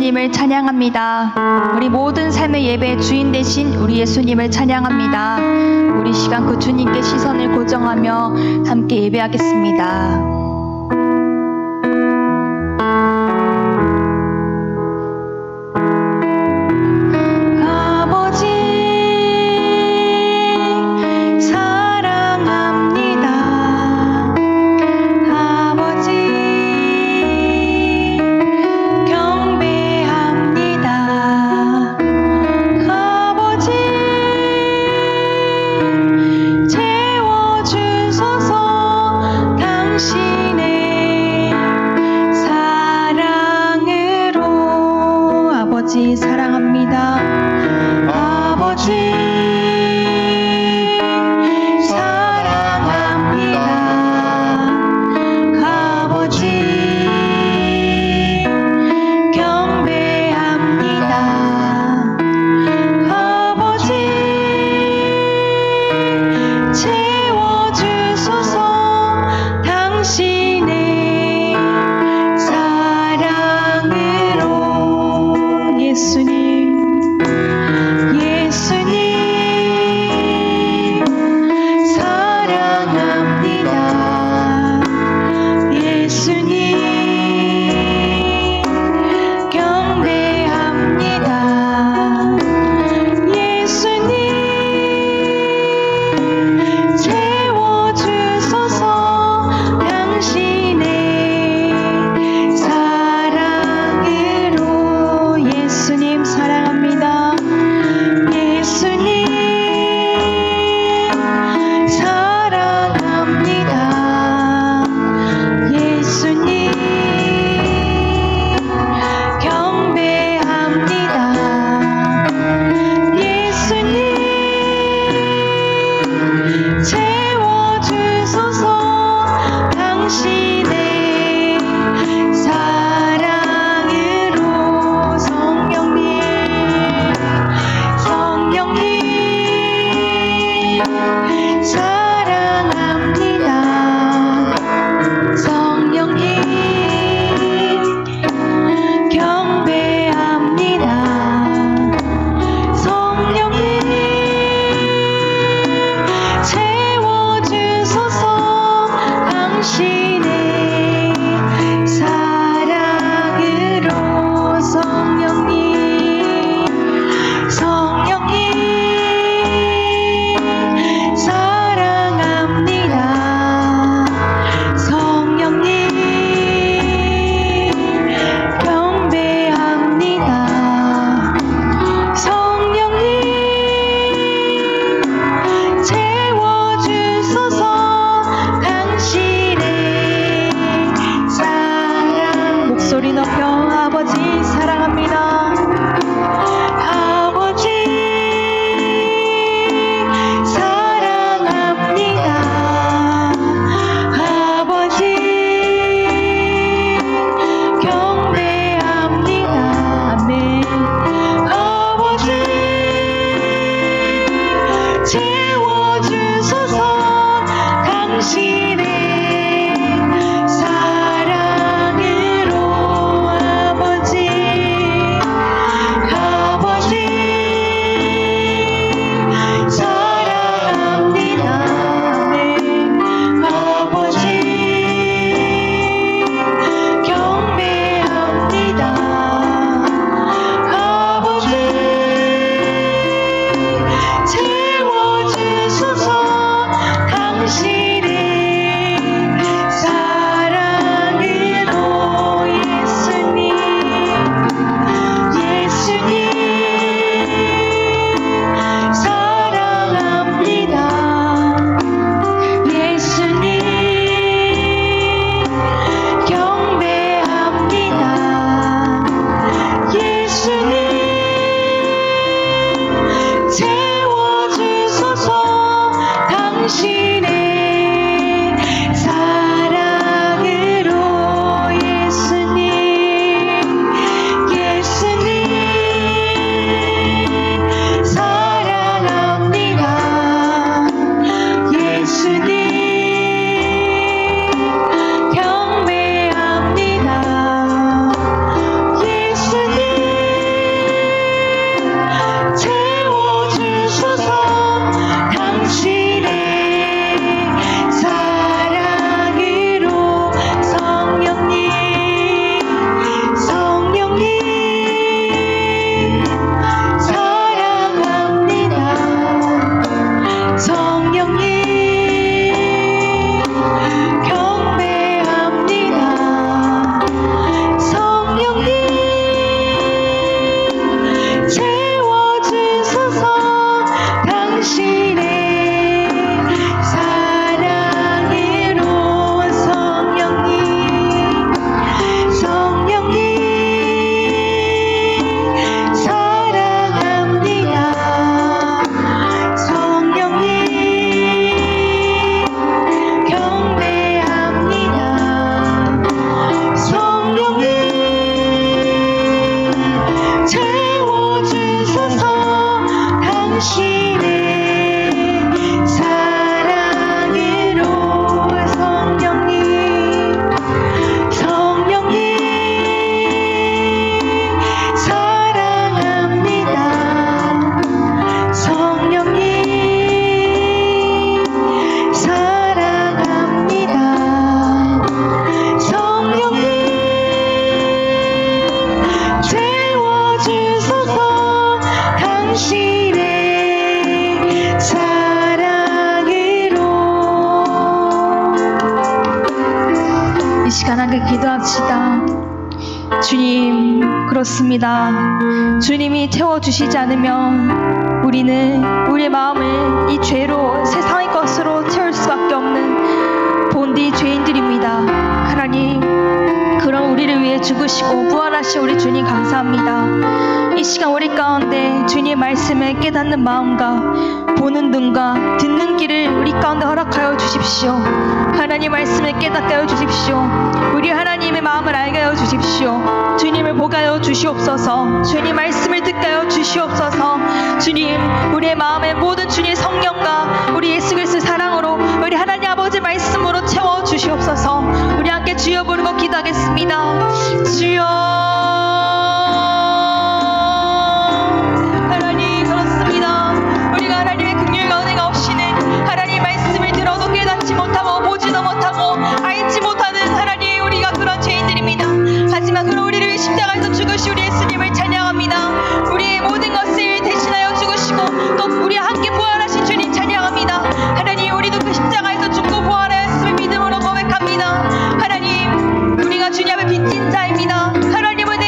예수님을 찬양합니다. 우리 모든 삶의 예배의 주인 되신 우리 예수님을 찬양합니다. 우리 시간 그 주님께 시선을 고정하며 함께 예배하겠습니다. 사랑합니다. 아버지 사랑합니다. 아버지 경배합니다. 아버지 채워주소서 당신의 사랑으로. 예수님 채워주소서. 당신의 사랑으로. 성령님 사랑합니다. 성령님 사랑합니다. 성령님 채워주소서. 당신의 사랑으로. 이 시간 함께 기도합시다. 주님, 그렇습니다. 주님이 채워주시지 않으면 우리는 우리의 마음을 이 죄로, 세상의 것으로 채울 수밖에 없는 본디 죄인들입니다. 하나님, 그런 우리를 위해 죽으시고 부활하신 우리 주님 감사합니다. 이 시간 우리 가운데 주님의 말씀을 깨닫는 마음과 보는 눈과 듣는 길을 우리 가운데 허락하여 주십시오. 하나님 말씀을 깨닫게 하여 주십시오. 우리 하나님의 마음을 알게 하여 주십시오. 주님을 보게 하여 주시옵소서. 주님 말씀을 듣게 하여 주시옵소서. 주님, 우리의 마음에 모든 주님의 성령과 우리 예수 그리스도의 사랑으로 우리 하나님 아버지 말씀으로 채워 주시옵소서. 우리 함께 주여 부르고 기도하겠습니다. 주여. 하나님, 그렇습니다. 우리가 하나님의 긍휼과 은혜가 없이는 하나님 말씀을 들어도 깨닫지 못하고 보지도 못하고 알지 못하는 하나님, 우리가 그런 죄인들입니다. 하지만 그런 우리를 위해 십자가에서 죽으신 우리 예수님을 찬양합니다. 우리의 모든 것을 대신하여 죽으시고 또 우리와 함께 부활하신 주님 찬양합니다. 하나님, 우리도 그 십자가에서 죽고 부활하였음을 믿음으로 고백합니다. 하나님, 우리가 주님 앞에 빚진 자입니다. 하나님은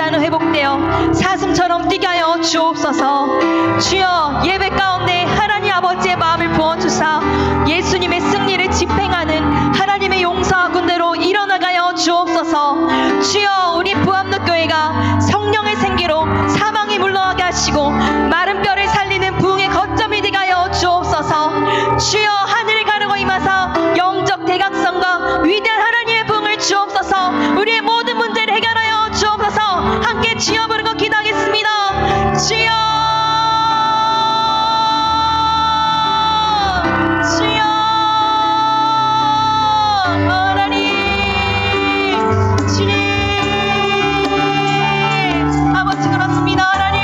피로자는 회복되어 사슴처럼 뛰게 하여 주옵소서. 주여, 예배 가운데 하나님 아버지의 마음을 부어주사 예수님의 승리를 집행하는 하나님의 용사와 군대로 일어나가여 주옵소서. 주여, 우리 부암로교회가 성령의 생기로 사망이 물러가게 하시고 마른 뼈를 살리는 부흥의 거점이 되게 하여 주옵소서. 주여, 하늘을 가르고 임하사 영적 대각성과 위대한 하나님의 부흥을 주옵소서. 우리의 모든 문제를 해결하여 주옵소서. 함께 주여 부르고 기도하겠습니다. 주여, 주여, 하나님, 주님, 아버지 그렇습니다. 하나님,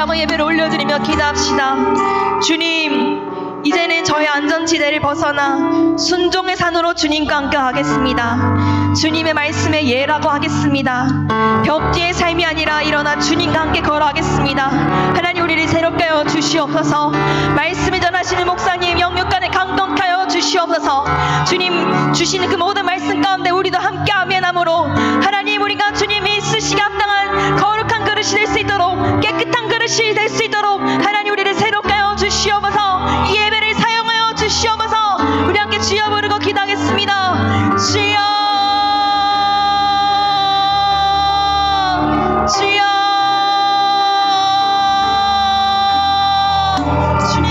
한번 예배를 올려드리며 기도합시다. 주님, 이제는 저희 안전지대를 벗어나 순종의 산으로 주님과 함께 하겠습니다. 주님의 말씀에 예라고 하겠습니다. 벽 뒤의 삶이 아니라 일어나 주님과 함께 걸어가겠습니다. 하나님, 우리를 새롭게 하여 주시옵소서. 말씀을 전하시는 목사님 영육간에 강건케 하여 주시옵소서. 주님 주시는 그 모든 말씀 가운데 우리도 함께 아멘함으로 하나님, 우리가 주님이 쓰시기 합당한 거룩한 그릇이 될 수 있도록, 깨끗한 그릇이 될 수 있도록 하나님, 우리를 새롭게 하여 주시옵소서. 이 예배를 사용하여 주시옵소서. 우리 함께 주여 부르고 기도하겠습니다. 주여, 주여, 주님,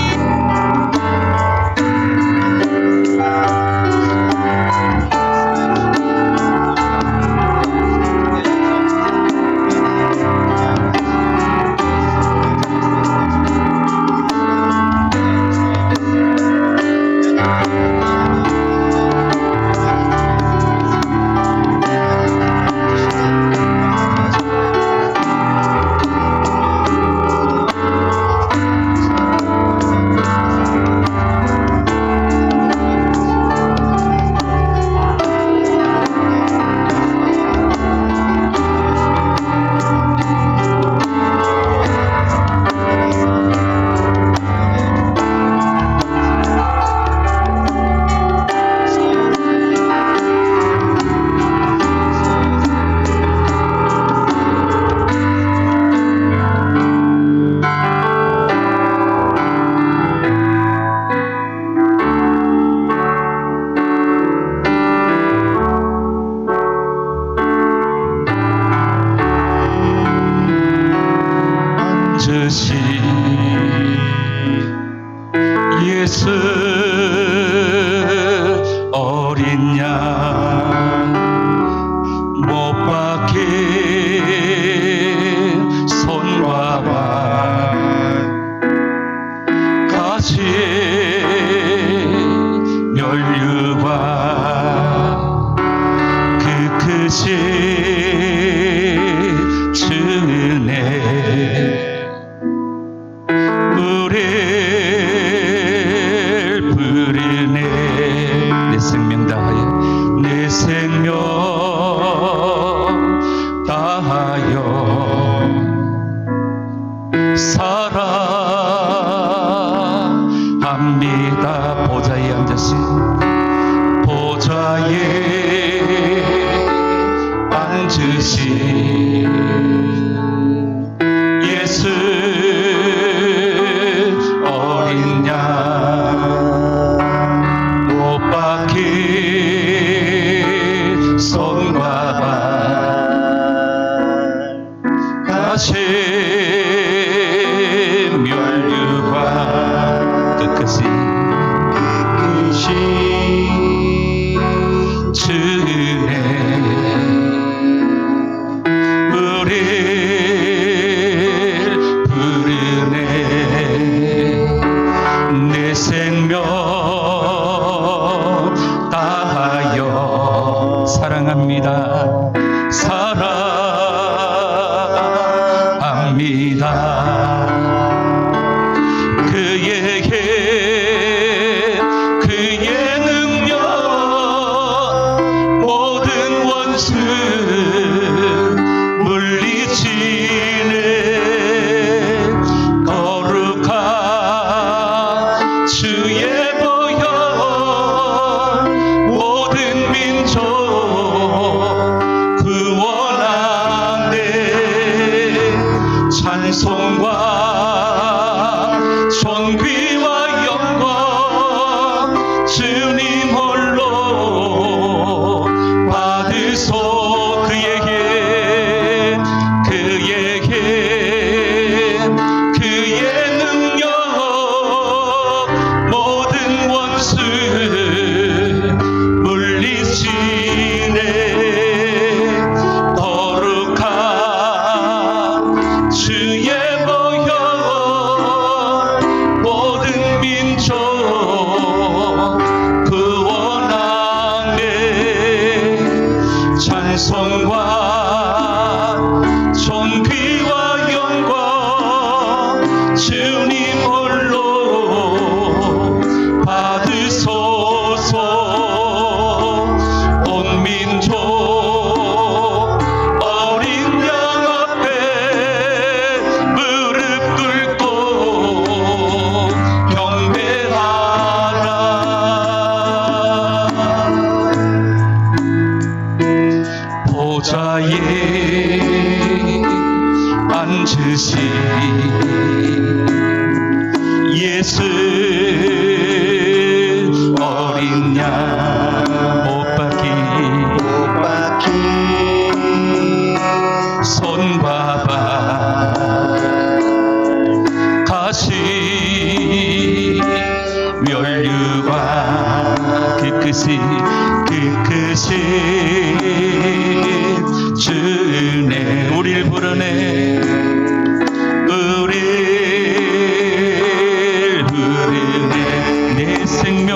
듯이 예수 어린 양 못 박힌 손과 발 가시 멸류관 그 크신 은혜 우릴 부르네. 내 생명 다하여 내 생명 다하여 사랑합니다. 보좌에 앉으신 보좌에 앉으신 예수 어린 양 못 박힌 손과 발 가시 멸류관 깨끗이 사랑합니다. 사랑합니다. 그의 능력 모든 원수 물리치네. 거룩한 주의 보혈 모든 민족 구원하네. 찬송과 존귀와 영광 주님 홀로 받으소. 그의 능력 모든 원수 물리치네. 거룩한 주의 보혈 모든 민족 구원하네. 찬송과 존귀와 영광 주님 홀로 받으소서. 온 민족 어린 양 앞에 무릎 꿇고 경배하라. 보좌에 앉으신 예수 어린 양 못 박히 손과 발 가시 면류관 그크신 주네. 우릴 부르네. 우릴 부르네. 내 생명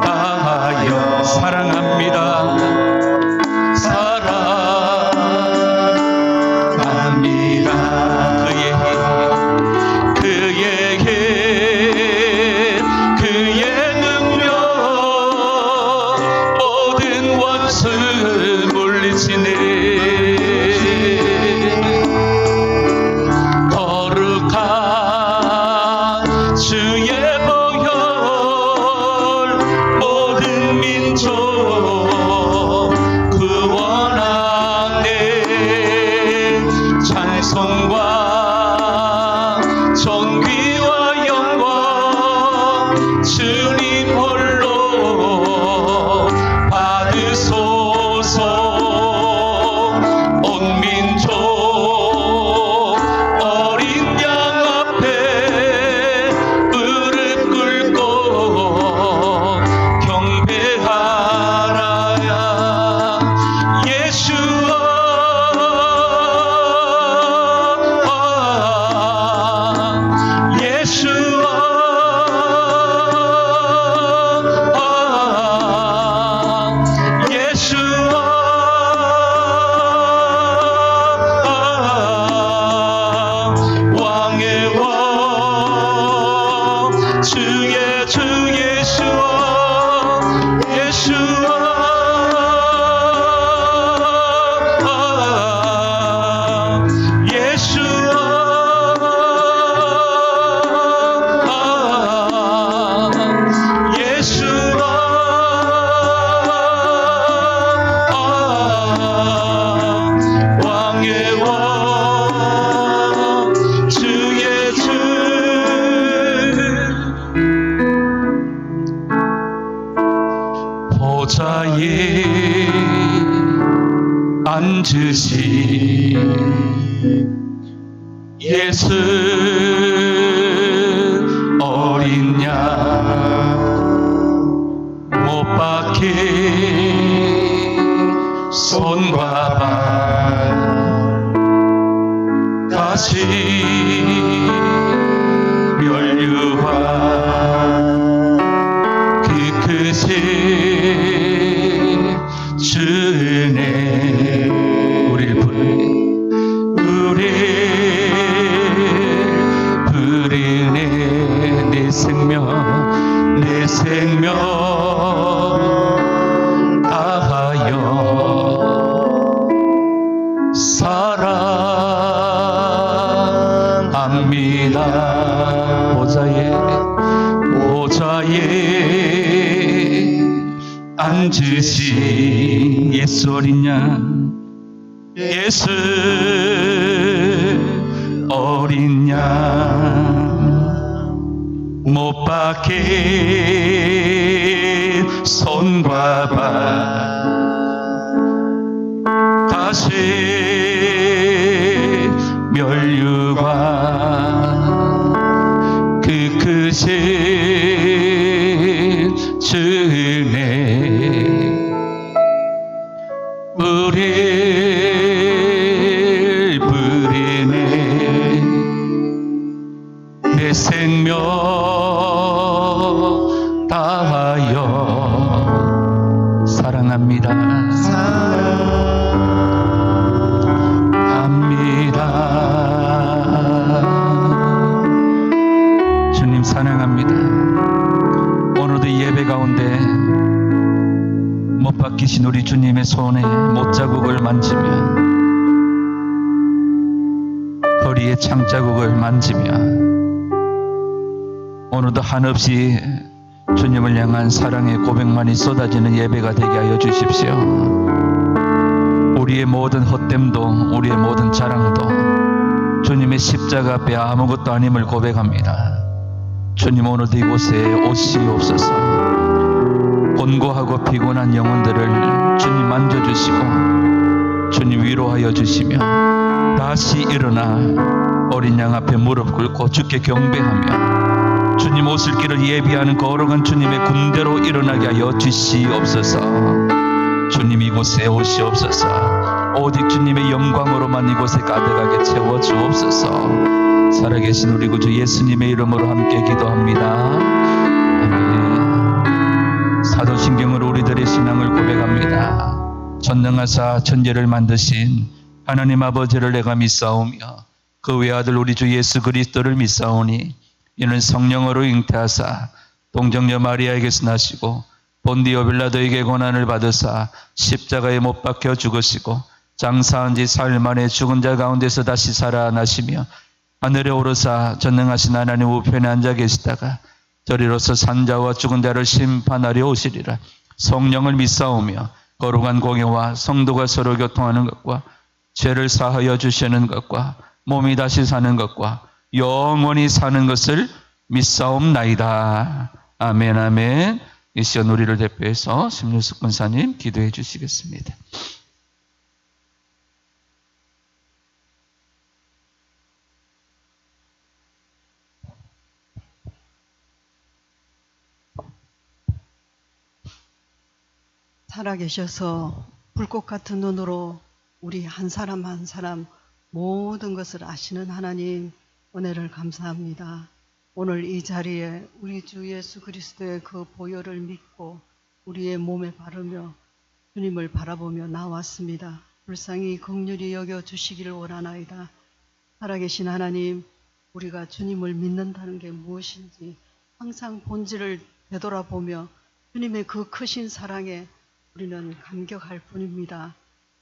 다하여 사랑합니다. 사랑합니다. 그의 능력 모든 원수 물리치네. 거룩한 주의 보혈 모든 민족 구원하네. 찬송과 존귀와 영광 주님 홀로 받으소서. 온 민족 어린 양 앞에 무릎 꿇고 경배하라. 왕의 왕 주의 주 예수와 왕의 왕 주의 주. 보좌에 앉으신 예수 어린 양 못 박힌 손과 발 가시 멸류관 그 크신 내 생명 다하여 사랑합니다. 보좌에 앉으신 예수 어린 양, 예수 어린 양, 못 박힌 손과 발, 가시 멸류관, 그 크신 주은혜 우릴 부르네. 내 생명 다하여 사랑합니다. 주님 사랑합니다. 오늘도 예배 가운데 못 박히신 우리 주님의 손에 못자국을 만지며 허리에 창자국을 만지며 오늘도 한없이 주님을 향한 사랑의 고백만이 쏟아지는 예배가 되게 하여 주십시오. 우리의 모든 헛됨도 우리의 모든 자랑도 주님의 십자가 앞에 아무것도 아님을 고백합니다. 주님 오늘도 이곳에 오시옵소서. 곤고하고 피곤한 영혼들을 주님 만져주시고 주님 위로하여 주시며 다시 일어나 어린 양 앞에 무릎 꿇고 주께 경배하며 주님 오실 길을 예비하는 거룩한 주님의 군대로 일어나게 하여 주시옵소서. 주님 이곳에 오시옵소서. 오직 주님의 영광으로만 이곳에 가득하게 채워주옵소서. 살아계신 우리 구주 예수님의 이름으로 함께 기도합니다. 아멘. 사도신경으로 우리들의 신앙을 고백합니다. 전능하사 천지를 만드신 하나님 아버지를 내가 믿사오며 그 외아들 우리 주 예수 그리스도를 믿사오니 이는 성령으로 잉태하사 동정녀 마리아에게서 나시고 본디오 빌라도에게 고난을 받으사 십자가에 못 박혀 죽으시고 장사한 지 사흘 만에 죽은 자 가운데서 다시 살아나시며 하늘에 오르사 전능하신 하나님 우편에 앉아 계시다가 저리로서 산자와 죽은 자를 심판하려 오시리라. 성령을 믿사오며 거룩한 공예와 성도가 서로 교통하는 것과 죄를 사하여 주시는 것과 몸이 다시 사는 것과 영원히 사는 것을 믿사옵나이다. 아멘 아멘. 이 시간 우리를 대표해서 심유숙 권사님 기도해 주시겠습니다. 살아계셔서 불꽃 같은 눈으로 우리 한 사람 한 사람 모든 것을 아시는 하나님 은혜를 감사합니다. 오늘 이 자리에 우리 주 예수 그리스도의 그 보혈을 믿고 우리의 몸에 바르며 주님을 바라보며 나왔습니다. 불쌍히 긍휼히 여겨 주시기를 원하나이다. 살아계신 하나님, 우리가 주님을 믿는다는 게 무엇인지 항상 본질을 되돌아보며 주님의 그 크신 사랑에 우리는 감격할 뿐입니다.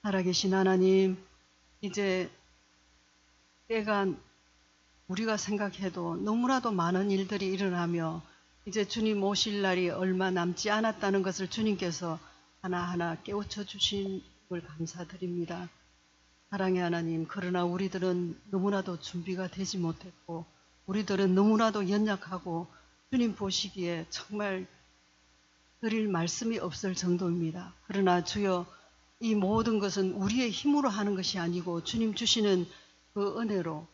살아계신 하나님, 이제 때가 우리가 생각해도 너무나도 많은 일들이 일어나며 이제 주님 오실 날이 얼마 남지 않았다는 것을 주님께서 하나하나 깨우쳐 주신 걸 감사드립니다. 사랑의 하나님, 그러나 우리들은 너무나도 준비가 되지 못했고 우리들은 너무나도 연약하고 주님 보시기에 정말 드릴 말씀이 없을 정도입니다. 그러나 주여, 이 모든 것은 우리의 힘으로 하는 것이 아니고 주님 주시는 그 은혜로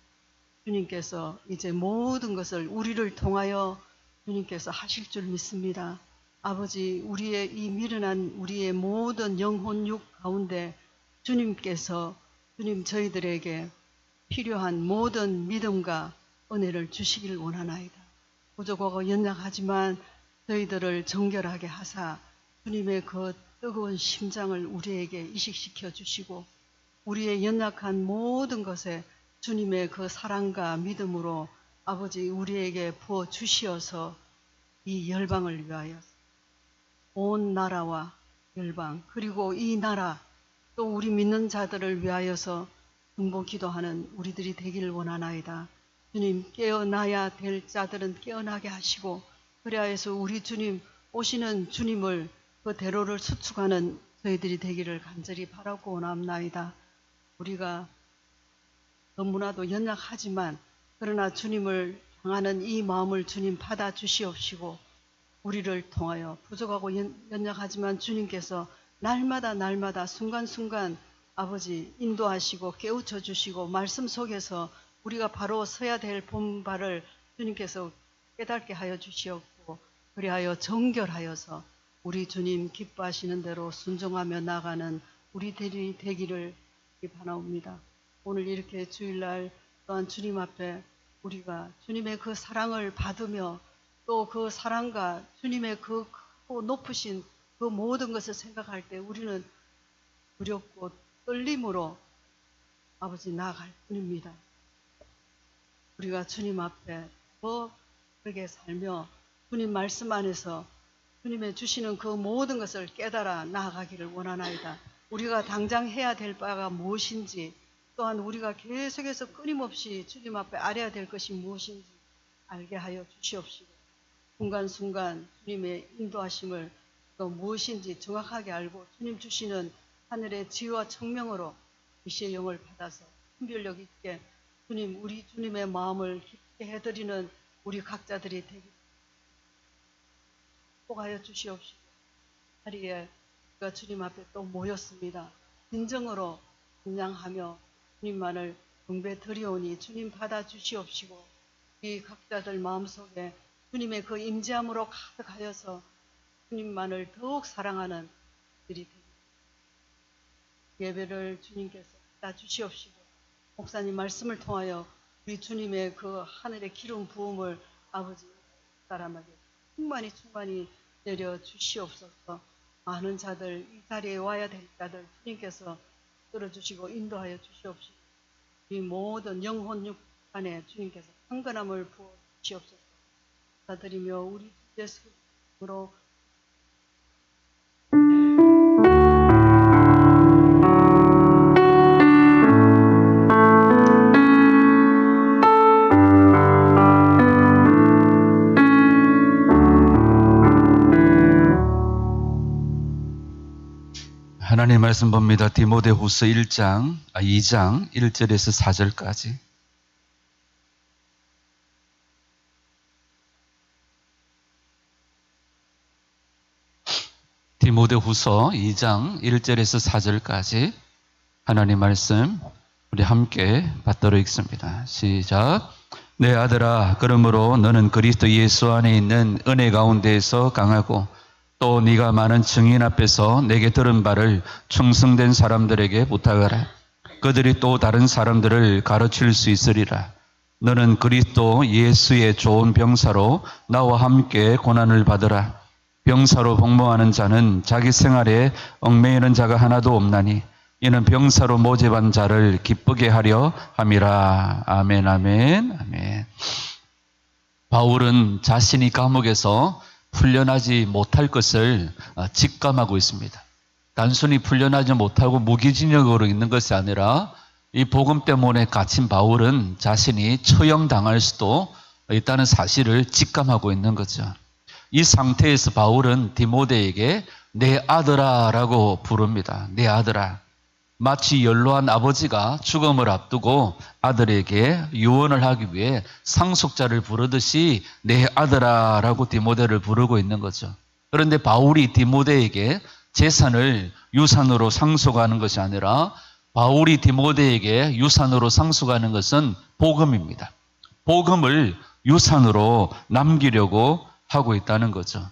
주님께서 이제 모든 것을 우리를 통하여 주님께서 하실 줄 믿습니다. 아버지, 우리의 이 미련한 우리의 모든 영혼육 가운데 주님께서 주님 저희들에게 필요한 모든 믿음과 은혜를 주시기를 원하나이다. 부족하고 연약하지만 저희들을 정결하게 하사 주님의 그 뜨거운 심장을 우리에게 이식시켜 주시고 우리의 연약한 모든 것에 주님의 그 사랑과 믿음으로 아버지 우리에게 부어 주시어서 이 열방을 위하여 온 나라와 열방 그리고 이 나라 또 우리 믿는 자들을 위하여서 중보 기도하는 우리들이 되기를 원하나이다. 주님 깨어나야 될 자들은 깨어나게 하시고 그리하여서 우리 주님 오시는 주님을 그 대로를 수축하는 저희들이 되기를 간절히 바라고 원합나이다. 우리가 너무나도 연약하지만 그러나 주님을 향하는 이 마음을 주님 받아 주시옵시고 우리를 통하여 부족하고 연약하지만 주님께서 날마다 순간순간 아버지 인도하시고 깨우쳐 주시고 말씀 속에서 우리가 바로 서야 될 본발을 주님께서 깨닫게 하여 주시옵고 그리하여 정결하여서 우리 주님 기뻐하시는 대로 순종하며 나가는 우리들이 되기를 바라옵니다. 오늘 이렇게 주일날 또한 주님 앞에 우리가 주님의 그 사랑을 받으며 또 그 사랑과 주님의 그 크고 높으신 그 모든 것을 생각할 때 우리는 두렵고 떨림으로 아버지 나아갈 뿐입니다. 우리가 주님 앞에 더 그렇게 살며 주님 말씀 안에서 주님의 주시는 그 모든 것을 깨달아 나아가기를 원하나이다. 우리가 당장 해야 될 바가 무엇인지 또한 우리가 계속해서 끊임없이 주님 앞에 알아야 될 것이 무엇인지 알게 하여 주시옵시고 순간순간 주님의 인도하심을 또 무엇인지 정확하게 알고 주님 주시는 하늘의 지혜와 청명으로 이시의 영을 받아서 분별력 있게 주님 우리 주님의 마음을 깊게 해드리는 우리 각자들이 되기 복하여 주시옵시고 자리에 우리가 주님 앞에 또 모였습니다. 진정으로 찬양하며 주님만을 경배 드리오니 주님 받아 주시옵시고 이 각자들 마음속에 주님의 그 임재함으로 가득하여서 주님만을 더욱 사랑하는 들이 됩니다. 예배를 주님께서 받아 주시옵시고 목사님 말씀을 통하여 우리 주님의 그 하늘의 기름 부음을 아버지 사람에게 충만히 내려 주시옵소서. 많은 자들 이 자리에 와야 될 자들 주님께서 들어주시고 인도하여 주시옵시고 이 모든 영혼 육 안에 주님께서 강건함을 부어 주시옵소서. 감사드리며 우리 주 예수 이름으로 하나님 말씀 봅니다. 디모데후서 2장 1절에서 4절까지. 디모데후서 2장 1절에서 4절까지 하나님 말씀 우리 함께 받도록 읽습니다. 시작. 내 아들아, 그러므로 너는 그리스도 예수 안에 있는 은혜 가운데에서 강하고 또 네가 많은 증인 앞에서 내게 들은 바를 충성된 사람들에게 부탁하라. 그들이 또 다른 사람들을 가르칠 수 있으리라. 너는 그리스도 예수의 좋은 병사로 나와 함께 고난을 받으라. 병사로 복무하는 자는 자기 생활에 얽매이는 자가 하나도 없나니 이는 병사로 모집한 자를 기쁘게 하려 함이라. 아멘, 아멘, 아멘. 바울은 자신이 감옥에서 풀려나지 못할 것을 직감하고 있습니다. 단순히 풀려나지 못하고 무기징역으로 있는 것이 아니라 이 복음 때문에 갇힌 바울은 자신이 처형당할 수도 있다는 사실을 직감하고 있는 거죠. 이 상태에서 바울은 디모데에게 내 아들아 라고 부릅니다. 내 아들아. 마치 연로한 아버지가 죽음을 앞두고 아들에게 유언을 하기 위해 상속자를 부르듯이 내 아들아 라고 디모데를 부르고 있는 거죠. 그런데 바울이 디모데에게 재산을 유산으로 상속하는 것이 아니라 바울이 디모데에게 유산으로 상속하는 것은 복음입니다. 복음을 유산으로 남기려고 하고 있다는 거죠.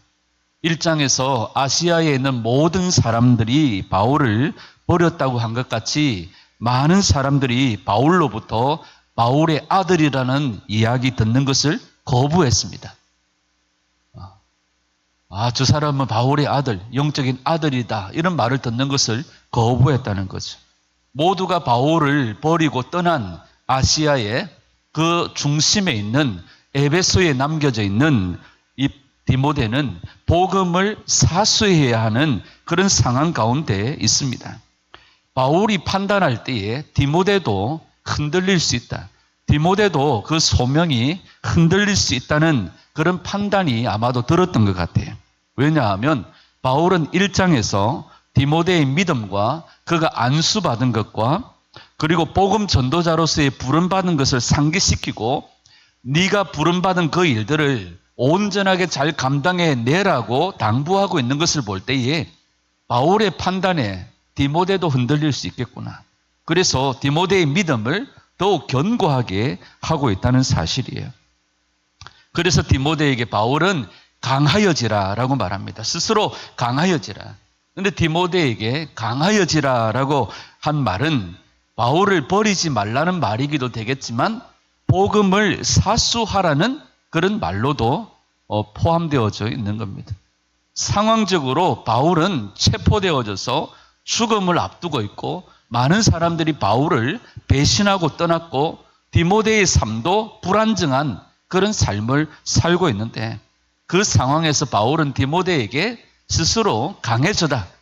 1장에서 아시아에 있는 모든 사람들이 바울을 버렸다고 한 것 같이 많은 사람들이 바울로부터 바울의 아들이라는 이야기 듣는 것을 거부했습니다. 저 사람은 바울의 아들, 영적인 아들이다 이런 말을 듣는 것을 거부했다는 거죠. 모두가 바울을 버리고 떠난 아시아에 그 중심에 있는 에베소에 남겨져 있는 이 디모데는 복음을 사수해야 하는 그런 상황 가운데 있습니다. 바울이 판단할 때에 디모데도 흔들릴 수 있다. 디모데도 그 소명이 흔들릴 수 있다는 그런 판단이 아마도 들었던 것 같아요. 왜냐하면 바울은 1장에서 디모데의 믿음과 그가 안수받은 것과 그리고 복음 전도자로서의 부름받은 것을 상기시키고 네가 부름받은 그 일들을 온전하게 잘 감당해 내라고 당부하고 있는 것을 볼 때에 바울의 판단에 디모데도 흔들릴 수 있겠구나. 그래서 디모데의 믿음을 더욱 견고하게 하고 있다는 사실이에요. 그래서 디모데에게 바울은 강하여지라라고 말합니다. 스스로 강하여지라. 근데 디모데에게 강하여지라라고 한 말은 바울을 버리지 말라는 말이기도 되겠지만 복음을 사수하라는 그런 말로도 포함되어져 있는 겁니다. 상황적으로 바울은 체포되어져서 죽음을 앞두고 있고 많은 사람들이 바울을 배신하고 떠났고 디모데의 삶도 불안정한 그런 삶을 살고 있는데 그 상황에서 바울은 디모데에게 스스로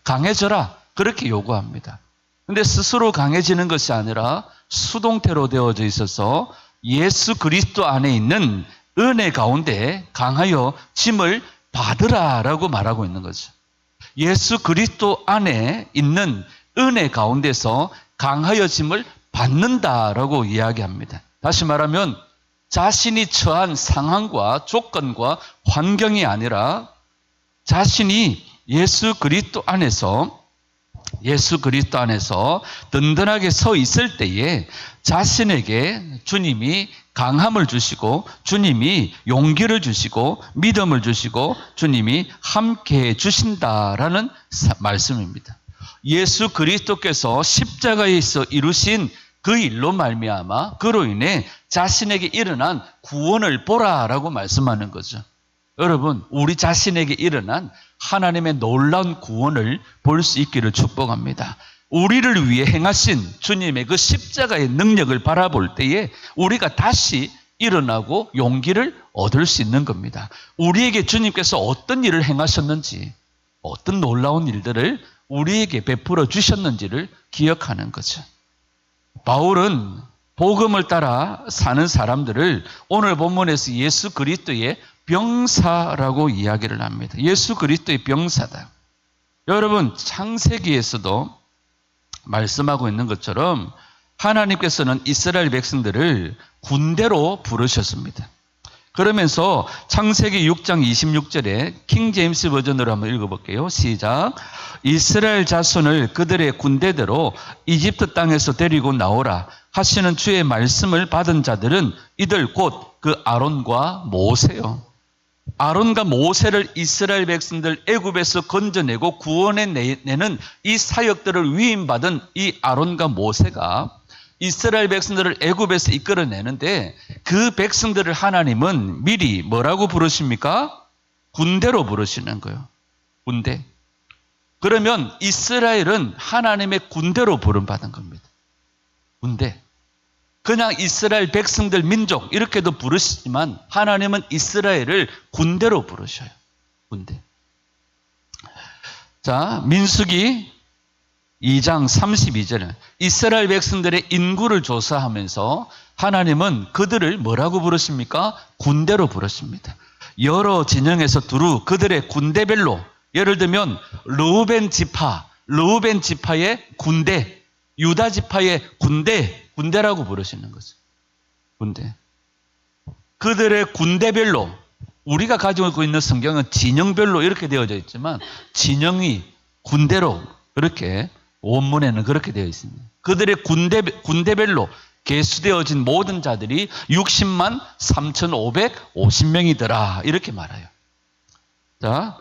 강해져라 그렇게 요구합니다. 근데 스스로 강해지는 것이 아니라 수동태로 되어져 있어서 예수 그리스도 안에 있는 은혜 가운데 강하여 짐을 받으라라고 말하고 있는 거죠. 예수 그리스도 안에 있는 은혜 가운데서 강하여 짐을 받는다라고 이야기합니다. 다시 말하면 자신이 처한 상황과 조건과 환경이 아니라 자신이 예수 그리스도 안에서 든든하게 서 있을 때에 자신에게 주님이 강함을 주시고 주님이 용기를 주시고 믿음을 주시고 주님이 함께해 주신다라는 말씀입니다. 예수 그리스도께서 십자가에서 이루신 그 일로 말미암아 그로 인해 자신에게 일어난 구원을 보라라고 말씀하는 거죠. 여러분, 우리 자신에게 일어난 하나님의 놀라운 구원을 볼 수 있기를 축복합니다. 우리를 위해 행하신 주님의 그 십자가의 능력을 바라볼 때에 우리가 다시 일어나고 용기를 얻을 수 있는 겁니다. 우리에게 주님께서 어떤 일을 행하셨는지, 어떤 놀라운 일들을 우리에게 베풀어 주셨는지를 기억하는 거죠. 바울은 복음을 따라 사는 사람들을 오늘 본문에서 예수 그리스도의 병사라고 이야기를 합니다. 예수 그리스도의 병사다. 여러분, 창세기에서도 말씀하고 있는 것처럼 하나님께서는 이스라엘 백성들을 군대로 부르셨습니다. 그러면서 창세기 6장 26절에 킹 제임스 버전으로 한번 읽어볼게요. 시작. 이스라엘 자손을 그들의 군대대로 이집트 땅에서 데리고 나오라 하시는 주의 말씀을 받은 자들은 이들 곧 그 아론과 모세요. 아론과 모세를 이스라엘 백성들 애굽에서 건져내고 구원해내는 이 사역들을 위임받은 이 아론과 모세가 이스라엘 백성들을 애굽에서 이끌어내는데 그 백성들을 하나님은 미리 뭐라고 부르십니까? 군대로 부르시는 거예요. 군대. 그러면 이스라엘은 하나님의 군대로 부름받은 겁니다. 군대. 그냥 이스라엘 백성들 민족 이렇게도 부르시지만 하나님은 이스라엘을 군대로 부르셔요. 군대. 자, 민수기 2장 32절에 이스라엘 백성들의 인구를 조사하면서 하나님은 그들을 뭐라고 부르십니까? 군대로 부르십니다. 여러 진영에서 두루 그들의 군대별로 예를 들면 르우벤 지파의 군대, 유다 지파의 군대라고 부르시는 거죠. 군대. 그들의 군대별로 우리가 가지고 있는 성경은 진영별로 이렇게 되어져 있지만 진영이 군대로 그렇게 원문에는 그렇게 되어 있습니다. 그들의 군대별로 계수되어진 모든 자들이 60만 3,550명이더라 이렇게 말해요. 자,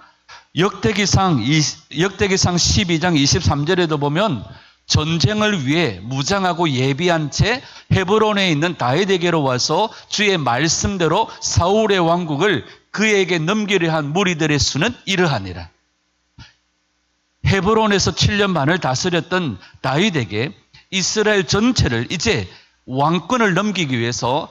역대기상 12장 23절에도 보면 전쟁을 위해 무장하고 예비한 채 헤브론에 있는 다윗에게로 와서 주의 말씀대로 사울의 왕국을 그에게 넘기려 한 무리들의 수는 이러하니라. 헤브론에서 7년 반을 다스렸던 다윗에게 이스라엘 전체를 이제 왕권을 넘기기 위해서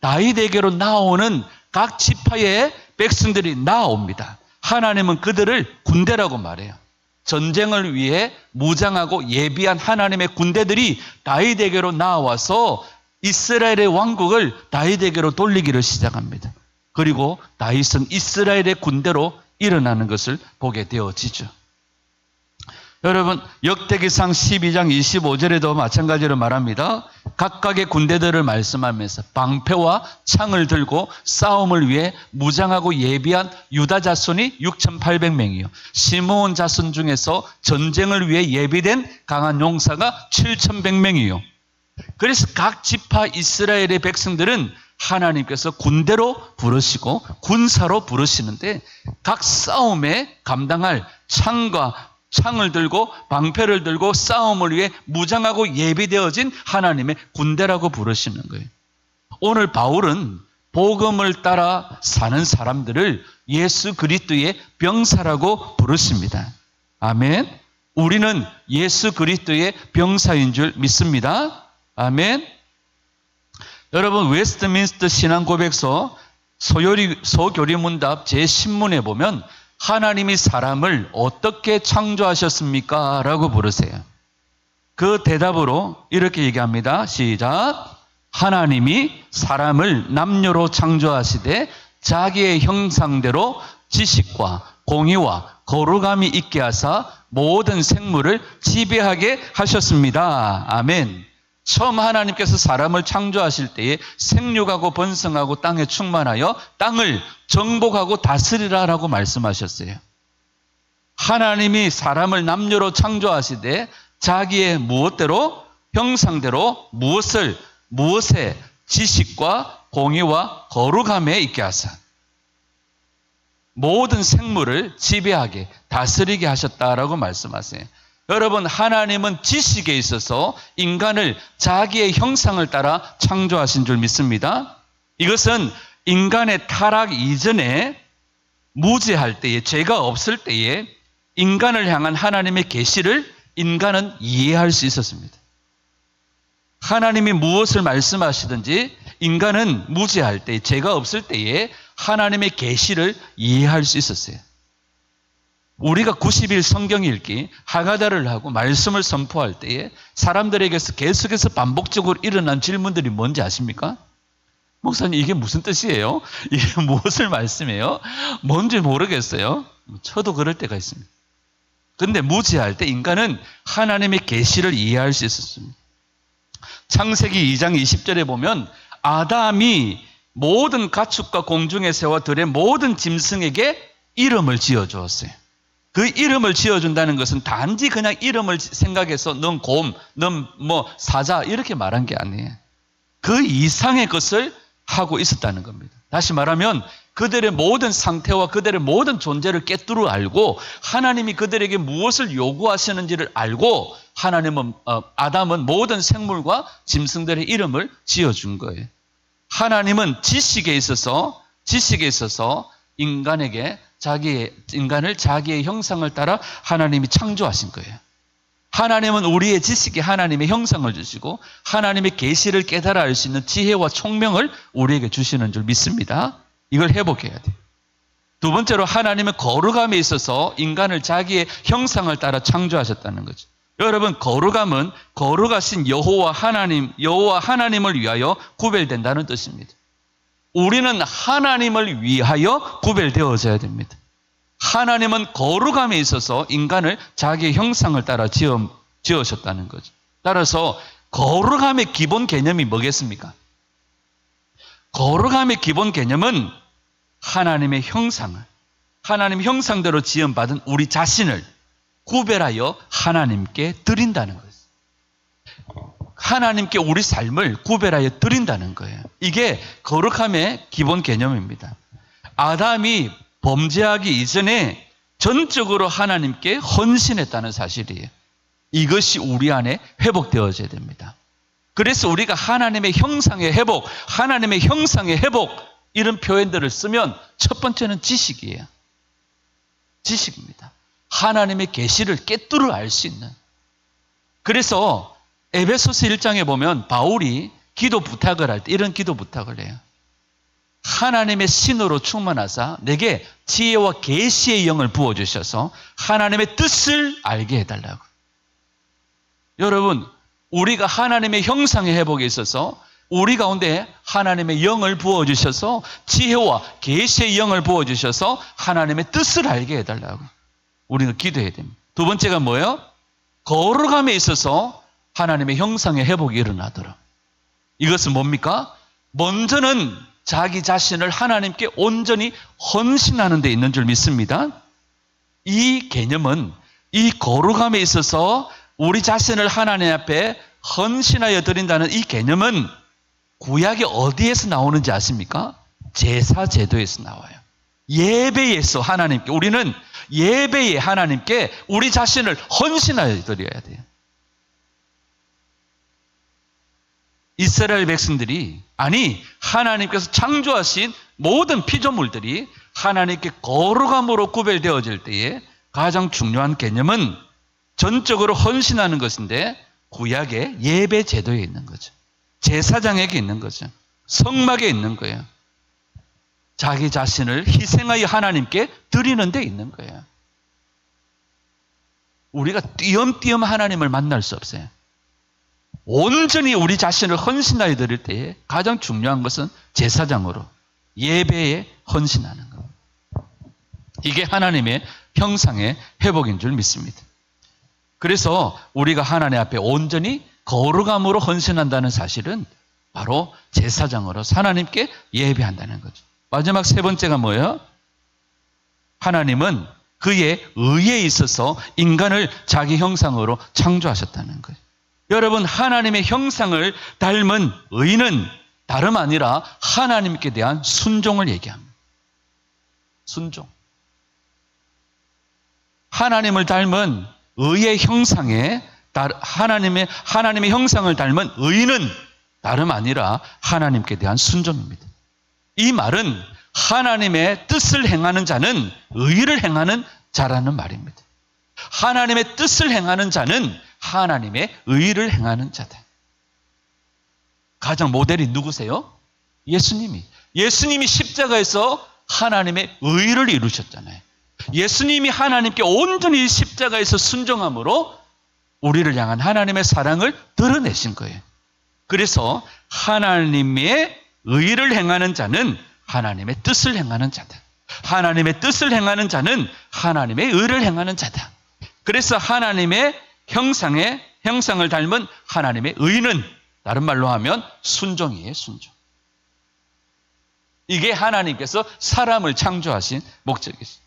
다윗에게로 나오는 각 지파의 백성들이 나옵니다. 하나님은 그들을 군대라고 말해요. 전쟁을 위해 무장하고 예비한 하나님의 군대들이 다윗에게로 나와서 이스라엘의 왕국을 다윗에게로 돌리기를 시작합니다. 그리고 다윗은 이스라엘의 군대로 일어나는 것을 보게 되어지죠. 여러분, 역대기상 12장 25절에도 마찬가지로 말합니다. 각각의 군대들을 말씀하면서 방패와 창을 들고 싸움을 위해 무장하고 예비한 유다 자손이 6,800명이요. 시므온 자손 중에서 전쟁을 위해 예비된 강한 용사가 7,100명이요. 그래서 각 지파 이스라엘의 백성들은 하나님께서 군대로 부르시고 군사로 부르시는데 각 싸움에 감당할 창을 들고 방패를 들고 싸움을 위해 무장하고 예비되어진 하나님의 군대라고 부르시는 거예요. 오늘 바울은 복음을 따라 사는 사람들을 예수 그리스도의 병사라고 부르십니다. 아멘. 우리는 예수 그리스도의 병사인 줄 믿습니다. 아멘. 여러분, 웨스트민스터 신앙고백서 소교리문답 제10문에 보면 하나님이 사람을 어떻게 창조하셨습니까? 라고 물으세요. 그 대답으로 이렇게 얘기합니다. 시작. 하나님이 사람을 남녀로 창조하시되 자기의 형상대로 지식과 공의와 거룩함이 있게 하사 모든 생물을 지배하게 하셨습니다. 아멘. 처음 하나님께서 사람을 창조하실 때에 생육하고 번성하고 땅에 충만하여 땅을 정복하고 다스리라라고 말씀하셨어요. 하나님이 사람을 남녀로 창조하시되 자기의 무엇대로 형상대로 무엇에 지식과 공의와 거룩함에 있게 하사 모든 생물을 지배하게 다스리게 하셨다라고 말씀하세요. 여러분, 하나님은 지식에 있어서 인간을 자기의 형상을 따라 창조하신 줄 믿습니다. 이것은 인간의 타락 이전에 무죄할 때에, 죄가 없을 때에 인간을 향한 하나님의 계시를 인간은 이해할 수 있었습니다. 하나님이 무엇을 말씀하시든지 인간은 무죄할 때, 죄가 없을 때에 하나님의 계시를 이해할 수 있었어요. 우리가 90일 성경 읽기, 하가다를 하고 말씀을 선포할 때에 사람들에게서 계속해서 반복적으로 일어난 질문들이 뭔지 아십니까? 목사님, 이게 무슨 뜻이에요? 이게 무엇을 말씀해요? 뭔지 모르겠어요. 저도 그럴 때가 있습니다. 그런데 무지할 때 인간은 하나님의 계시를 이해할 수 있었습니다. 창세기 2장 20절에 보면 아담이 모든 가축과 공중의 새와 들의 모든 짐승에게 이름을 지어주었어요. 그 이름을 지어준다는 것은 단지 그냥 이름을 생각해서 넌 곰, 넌 사자 이렇게 말한 게 아니에요. 그 이상의 것을 하고 있었다는 겁니다. 다시 말하면 그들의 모든 상태와 그들의 모든 존재를 꿰뚫어 알고 하나님이 그들에게 무엇을 요구하시는지를 알고 아담은 모든 생물과 짐승들의 이름을 지어준 거예요. 하나님은 지식에 있어서 인간을 자기의 형상을 따라 하나님이 창조하신 거예요. 하나님은 우리의 지식에 하나님의 형상을 주시고 하나님의 계시를 깨달아 알 수 있는 지혜와 총명을 우리에게 주시는 줄 믿습니다. 이걸 회복해야 돼요. 두 번째로 하나님은 거룩함에 있어서 인간을 자기의 형상을 따라 창조하셨다는 거죠. 여러분, 거룩함은 거룩하신 여호와 하나님을 위하여 구별된다는 뜻입니다. 우리는 하나님을 위하여 구별되어져야 됩니다. 하나님은 거룩함에 있어서 인간을 자기의 형상을 따라 지으셨다는 거죠. 따라서 거룩함의 기본 개념이 뭐겠습니까? 거룩함의 기본 개념은 하나님의 형상대로 지음받은 우리 자신을 구별하여 하나님께 드린다는 거예요. 하나님께 우리 삶을 구별하여 드린다는 거예요. 이게 거룩함의 기본 개념입니다. 아담이 범죄하기 이전에 전적으로 하나님께 헌신했다는 사실이에요. 이것이 우리 안에 회복되어져야 됩니다. 그래서 우리가 하나님의 형상의 회복 이런 표현들을 쓰면 첫 번째는 지식이에요. 지식입니다. 하나님의 계시를 꿰뚫어 알 수 있는. 그래서 에베소서 1장에 보면 바울이 기도 부탁을 할 때 이런 기도 부탁을 해요. 하나님의 신으로 충만하사 내게 지혜와 계시의 영을 부어주셔서 하나님의 뜻을 알게 해달라고. 여러분, 우리가 하나님의 형상의 회복에 있어서 우리 가운데 하나님의 영을 부어주셔서 지혜와 계시의 영을 부어주셔서 하나님의 뜻을 알게 해달라고 우리는 기도해야 됩니다. 두 번째가 뭐예요? 거룩함에 있어서 하나님의 형상의 회복이 일어나도록. 이것은 뭡니까? 먼저는 자기 자신을 하나님께 온전히 헌신하는 데 있는 줄 믿습니다. 이 개념은 이 거룩함에 있어서 우리 자신을 하나님 앞에 헌신하여 드린다는 이 개념은 구약이 어디에서 나오는지 아십니까? 제사 제도에서 나와요. 예배에서 하나님께, 우리는 예배에 하나님께 우리 자신을 헌신하여 드려야 돼요. 이스라엘 백성들이, 아니 하나님께서 창조하신 모든 피조물들이 하나님께 거룩함으로 구별되어질 때에 가장 중요한 개념은 전적으로 헌신하는 것인데 구약의 예배 제도에 있는 거죠. 제사장에게 있는 거죠. 성막에 있는 거예요. 자기 자신을 희생하여 하나님께 드리는 데 있는 거예요. 우리가 띄엄띄엄 하나님을 만날 수 없어요. 온전히 우리 자신을 헌신하여 드릴 때에 가장 중요한 것은 제사장으로 예배에 헌신하는 것. 이게 하나님의 형상의 회복인 줄 믿습니다. 그래서 우리가 하나님 앞에 온전히 거룩함으로 헌신한다는 사실은 바로 제사장으로 하나님께 예배한다는 거죠. 마지막 세 번째가 뭐예요? 하나님은 그의 의에 있어서 인간을 자기 형상으로 창조하셨다는 거예요. 여러분, 하나님의 형상을 닮은 의는 다름 아니라 하나님께 대한 순종을 얘기합니다. 순종. 하나님을 닮은 의의 형상에 하나님의 형상을 닮은 의는 다름 아니라 하나님께 대한 순종입니다. 이 말은 하나님의 뜻을 행하는 자는 의를 행하는 자라는 말입니다. 하나님의 뜻을 행하는 자는 하나님의 의를 행하는 자다. 가장 모델이 누구세요? 예수님이 십자가에서 하나님의 의를 이루셨잖아요. 예수님이 하나님께 온전히 십자가에서 순종함으로 우리를 향한 하나님의 사랑을 드러내신 거예요. 그래서 하나님의 의를 행하는 자는 하나님의 뜻을 행하는 자다. 하나님의 뜻을 행하는 자는 하나님의 의를 행하는 자다. 그래서 하나님의 형상을 닮은 하나님의 의는 다른 말로 하면 순종이에요. 순종. 이게 하나님께서 사람을 창조하신 목적이죠.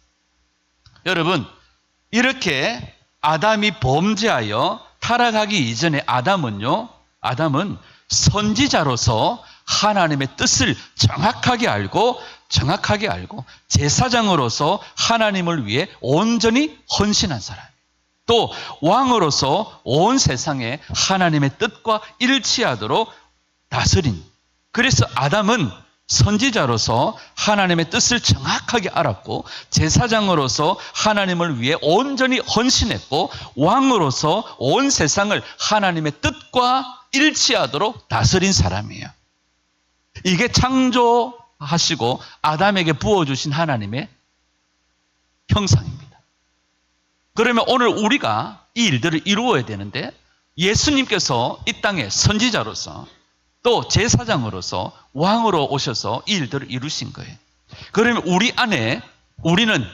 여러분, 이렇게 아담이 범죄하여 타락하기 이전에 아담은 선지자로서 하나님의 뜻을 정확하게 알고 제사장으로서 하나님을 위해 온전히 헌신한 사람. 또 왕으로서 온 세상에 하나님의 뜻과 일치하도록 다스린. 그래서 아담은 선지자로서 하나님의 뜻을 정확하게 알았고 제사장으로서 하나님을 위해 온전히 헌신했고 왕으로서 온 세상을 하나님의 뜻과 일치하도록 다스린 사람이에요. 이게 창조하시고 아담에게 부어주신 하나님의 형상입니다. 그러면 오늘 우리가 이 일들을 이루어야 되는데 예수님께서 이 땅에 선지자로서 또 제사장으로서 왕으로 오셔서 이 일들을 이루신 거예요. 그러면 우리는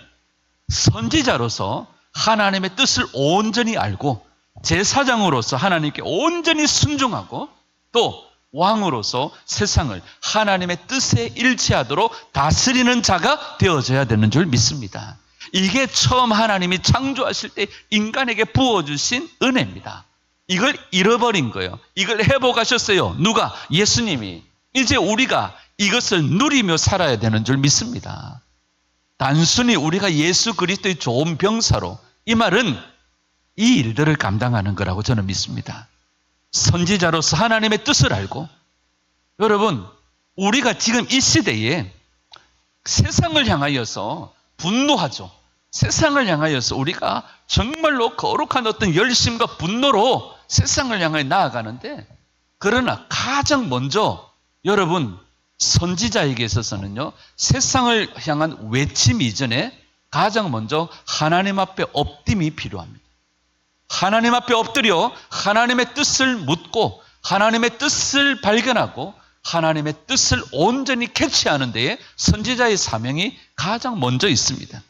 선지자로서 하나님의 뜻을 온전히 알고 제사장으로서 하나님께 온전히 순종하고 또 왕으로서 세상을 하나님의 뜻에 일치하도록 다스리는 자가 되어져야 되는 줄 믿습니다. 이게 처음 하나님이 창조하실 때 인간에게 부어주신 은혜입니다. 이걸 잃어버린 거예요. 이걸 회복하셨어요. 누가? 예수님이. 이제 우리가 이것을 누리며 살아야 되는 줄 믿습니다. 단순히 우리가 예수 그리스도의 좋은 병사로, 이 말은 이 일들을 감당하는 거라고 저는 믿습니다. 선지자로서 하나님의 뜻을 알고, 여러분, 우리가 지금 이 시대에 세상을 향하여서 분노하죠. 세상을 향하여서 우리가 정말로 거룩한 어떤 열심과 분노로 세상을 향해 나아가는데, 그러나 가장 먼저 여러분, 선지자에게 있어서는요, 세상을 향한 외침 이전에 가장 먼저 하나님 앞에 엎림이 필요합니다. 하나님 앞에 엎드려 하나님의 뜻을 묻고 하나님의 뜻을 발견하고 하나님의 뜻을 온전히 캐치하는 데에 선지자의 사명이 가장 먼저 있습니다.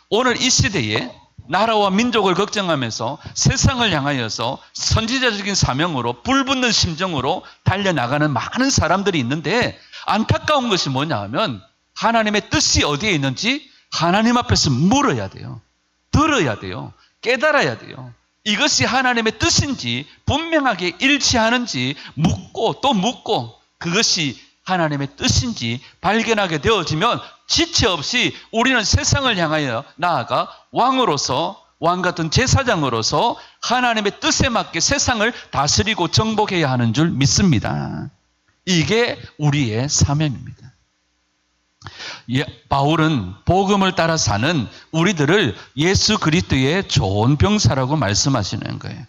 오늘 이 시대에 나라와 민족을 걱정하면서 세상을 향하여서 선지자적인 사명으로 불붙는 심정으로 달려나가는 많은 사람들이 있는데, 안타까운 것이 뭐냐 하면 하나님의 뜻이 어디에 있는지 하나님 앞에서 물어야 돼요. 들어야 돼요. 깨달아야 돼요. 이것이 하나님의 뜻인지 분명하게 일치하는지 묻고 또 묻고 그것이 하나님의 뜻인지 발견하게 되어지면 지체 없이 우리는 세상을 향하여 나아가 왕으로서, 왕 같은 제사장으로서 하나님의 뜻에 맞게 세상을 다스리고 정복해야 하는 줄 믿습니다. 이게 우리의 사명입니다. 바울은 복음을 따라 사는 우리들을 예수 그리스도의 좋은 병사라고 말씀하시는 거예요.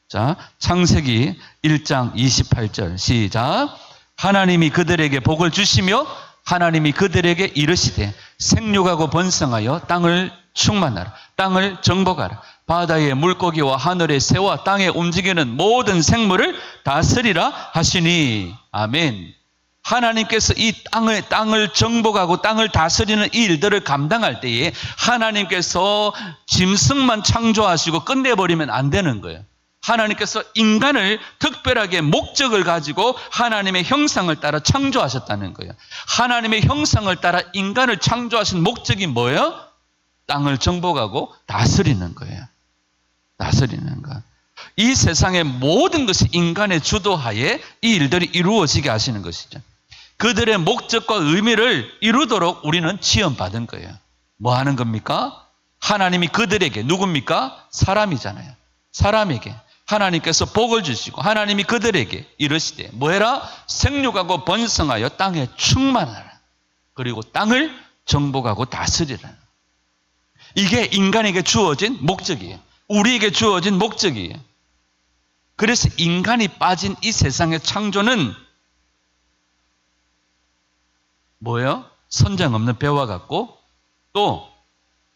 자, 창세기 1장 28절 시작. 하나님이 그들에게 복을 주시며 하나님이 그들에게 이르시되 생육하고 번성하여 땅을 충만하라. 땅을 정복하라. 바다의 물고기와 하늘의 새와 땅에 움직이는 모든 생물을 다스리라 하시니. 아멘. 하나님께서 이 땅을 정복하고 땅을 다스리는 이 일들을 감당할 때에 하나님께서 짐승만 창조하시고 끝내버리면 안 되는 거예요. 하나님께서 인간을 특별하게 목적을 가지고 하나님의 형상을 따라 창조하셨다는 거예요. 하나님의 형상을 따라 인간을 창조하신 목적이 뭐예요? 땅을 정복하고 다스리는 거예요. 다스리는 것. 이 세상의 모든 것이 인간의 주도하에 이 일들이 이루어지게 하시는 것이죠. 그들의 목적과 의미를 이루도록 우리는 지원받은 거예요. 뭐 하는 겁니까? 하나님이 그들에게, 누굽니까? 사람이잖아요. 사람에게 하나님께서 복을 주시고 하나님이 그들에게 이르시되 뭐해라? 생육하고 번성하여 땅에 충만하라. 그리고 땅을 정복하고 다스리라. 이게 인간에게 주어진 목적이에요. 우리에게 주어진 목적이에요. 그래서 인간이 빠진 이 세상의 창조는 뭐예요? 선장 없는 배와 같고 또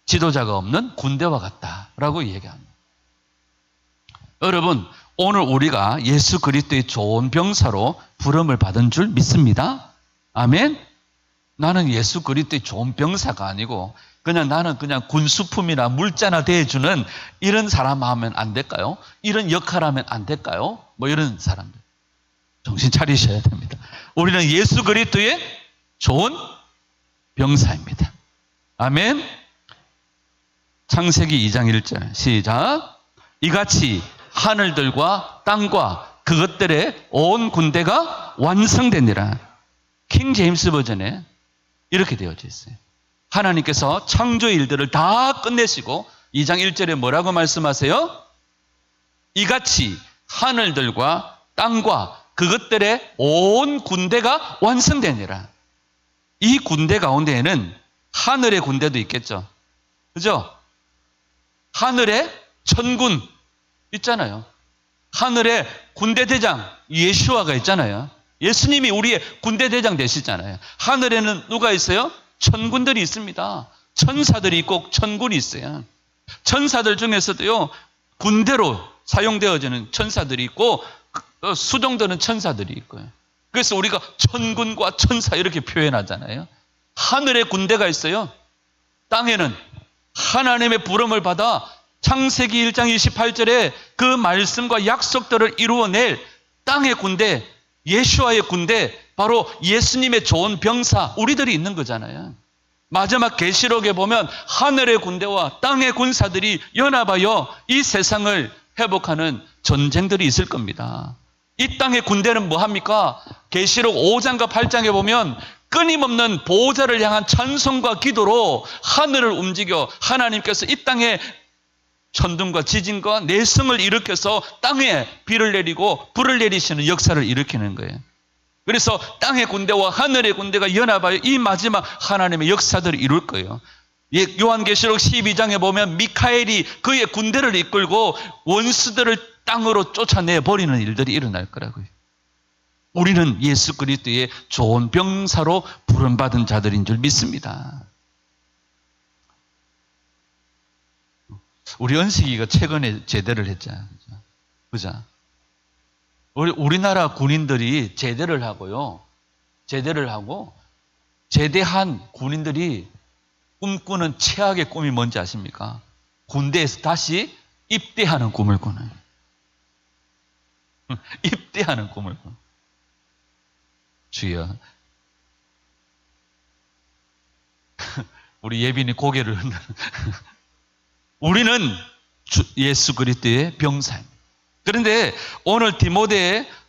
지도자가 없는 군대와 같다라고 얘기합니다. 여러분, 오늘 우리가 예수 그리스도의 좋은 병사로 부름을 받은 줄 믿습니다. 아멘. 나는 예수 그리스도의 좋은 병사가 아니고 나는 그냥 군수품이나 물자나 대해주는 이런 사람 하면 안 될까요? 이런 역할 하면 안 될까요? 뭐 이런 사람들. 정신 차리셔야 됩니다. 우리는 예수 그리스도의 좋은 병사입니다. 아멘. 창세기 2장 1절 시작. 이같이 하늘들과 땅과 그것들의 온 군대가 완성되니라. 킹 제임스 버전에 이렇게 되어져 있어요. 하나님께서 창조 일들을 다 끝내시고 2장 1절에 뭐라고 말씀하세요? 이같이 하늘들과 땅과 그것들의 온 군대가 완성되니라. 이 군대 가운데에는 하늘의 군대도 있겠죠. 그죠? 하늘의 천군 있잖아요. 하늘의 군대 대장 예수아가 있잖아요. 예수님이 우리의 군대 대장 되시잖아요. 하늘에는 누가 있어요? 천군들이 있습니다. 천사들이 있고 천군이 있어요. 천사들 중에서도요, 군대로 사용되어지는 천사들이 있고 수종되는 천사들이 있고요. 그래서 우리가 천군과 천사 이렇게 표현하잖아요. 하늘에 군대가 있어요. 땅에는 하나님의 부름을 받아 창세기 1장 28절에 그 말씀과 약속들을 이루어낼 땅의 군대, 예수와의 군대, 바로 예수님의 좋은 병사, 우리들이 있는 거잖아요. 마지막 계시록에 보면 하늘의 군대와 땅의 군사들이 연합하여 이 세상을 회복하는 전쟁들이 있을 겁니다. 이 땅의 군대는 뭐 합니까? 계시록 5장과 8장에 보면 끊임없는 보호자를 향한 찬송과 기도로 하늘을 움직여 하나님께서 이 땅에 천둥과 지진과 내성을 일으켜서 땅에 비를 내리고 불을 내리시는 역사를 일으키는 거예요. 그래서 땅의 군대와 하늘의 군대가 연합하여 이 마지막 하나님의 역사들을 이룰 거예요. 요한계시록 12장에 보면 미카엘이 그의 군대를 이끌고 원수들을 땅으로 쫓아내 버리는 일들이 일어날 거라고요. 우리는 예수 그리스도의 좋은 병사로 부름받은 자들인 줄 믿습니다. 우리 은식이가 최근에 제대를 했잖아요. 그죠? 우리나라 군인들이 제대를 하고요. 제대를 하고 제대한 군인들이 꿈꾸는 최악의 꿈이 뭔지 아십니까? 군대에서 다시 입대하는 꿈을 꾸는. 입대하는 꿈을 꾸는. 주여. 우리 예빈이 고개를 흔드는. 우리는 예수 그리스도의 병사입니다. 그런데 오늘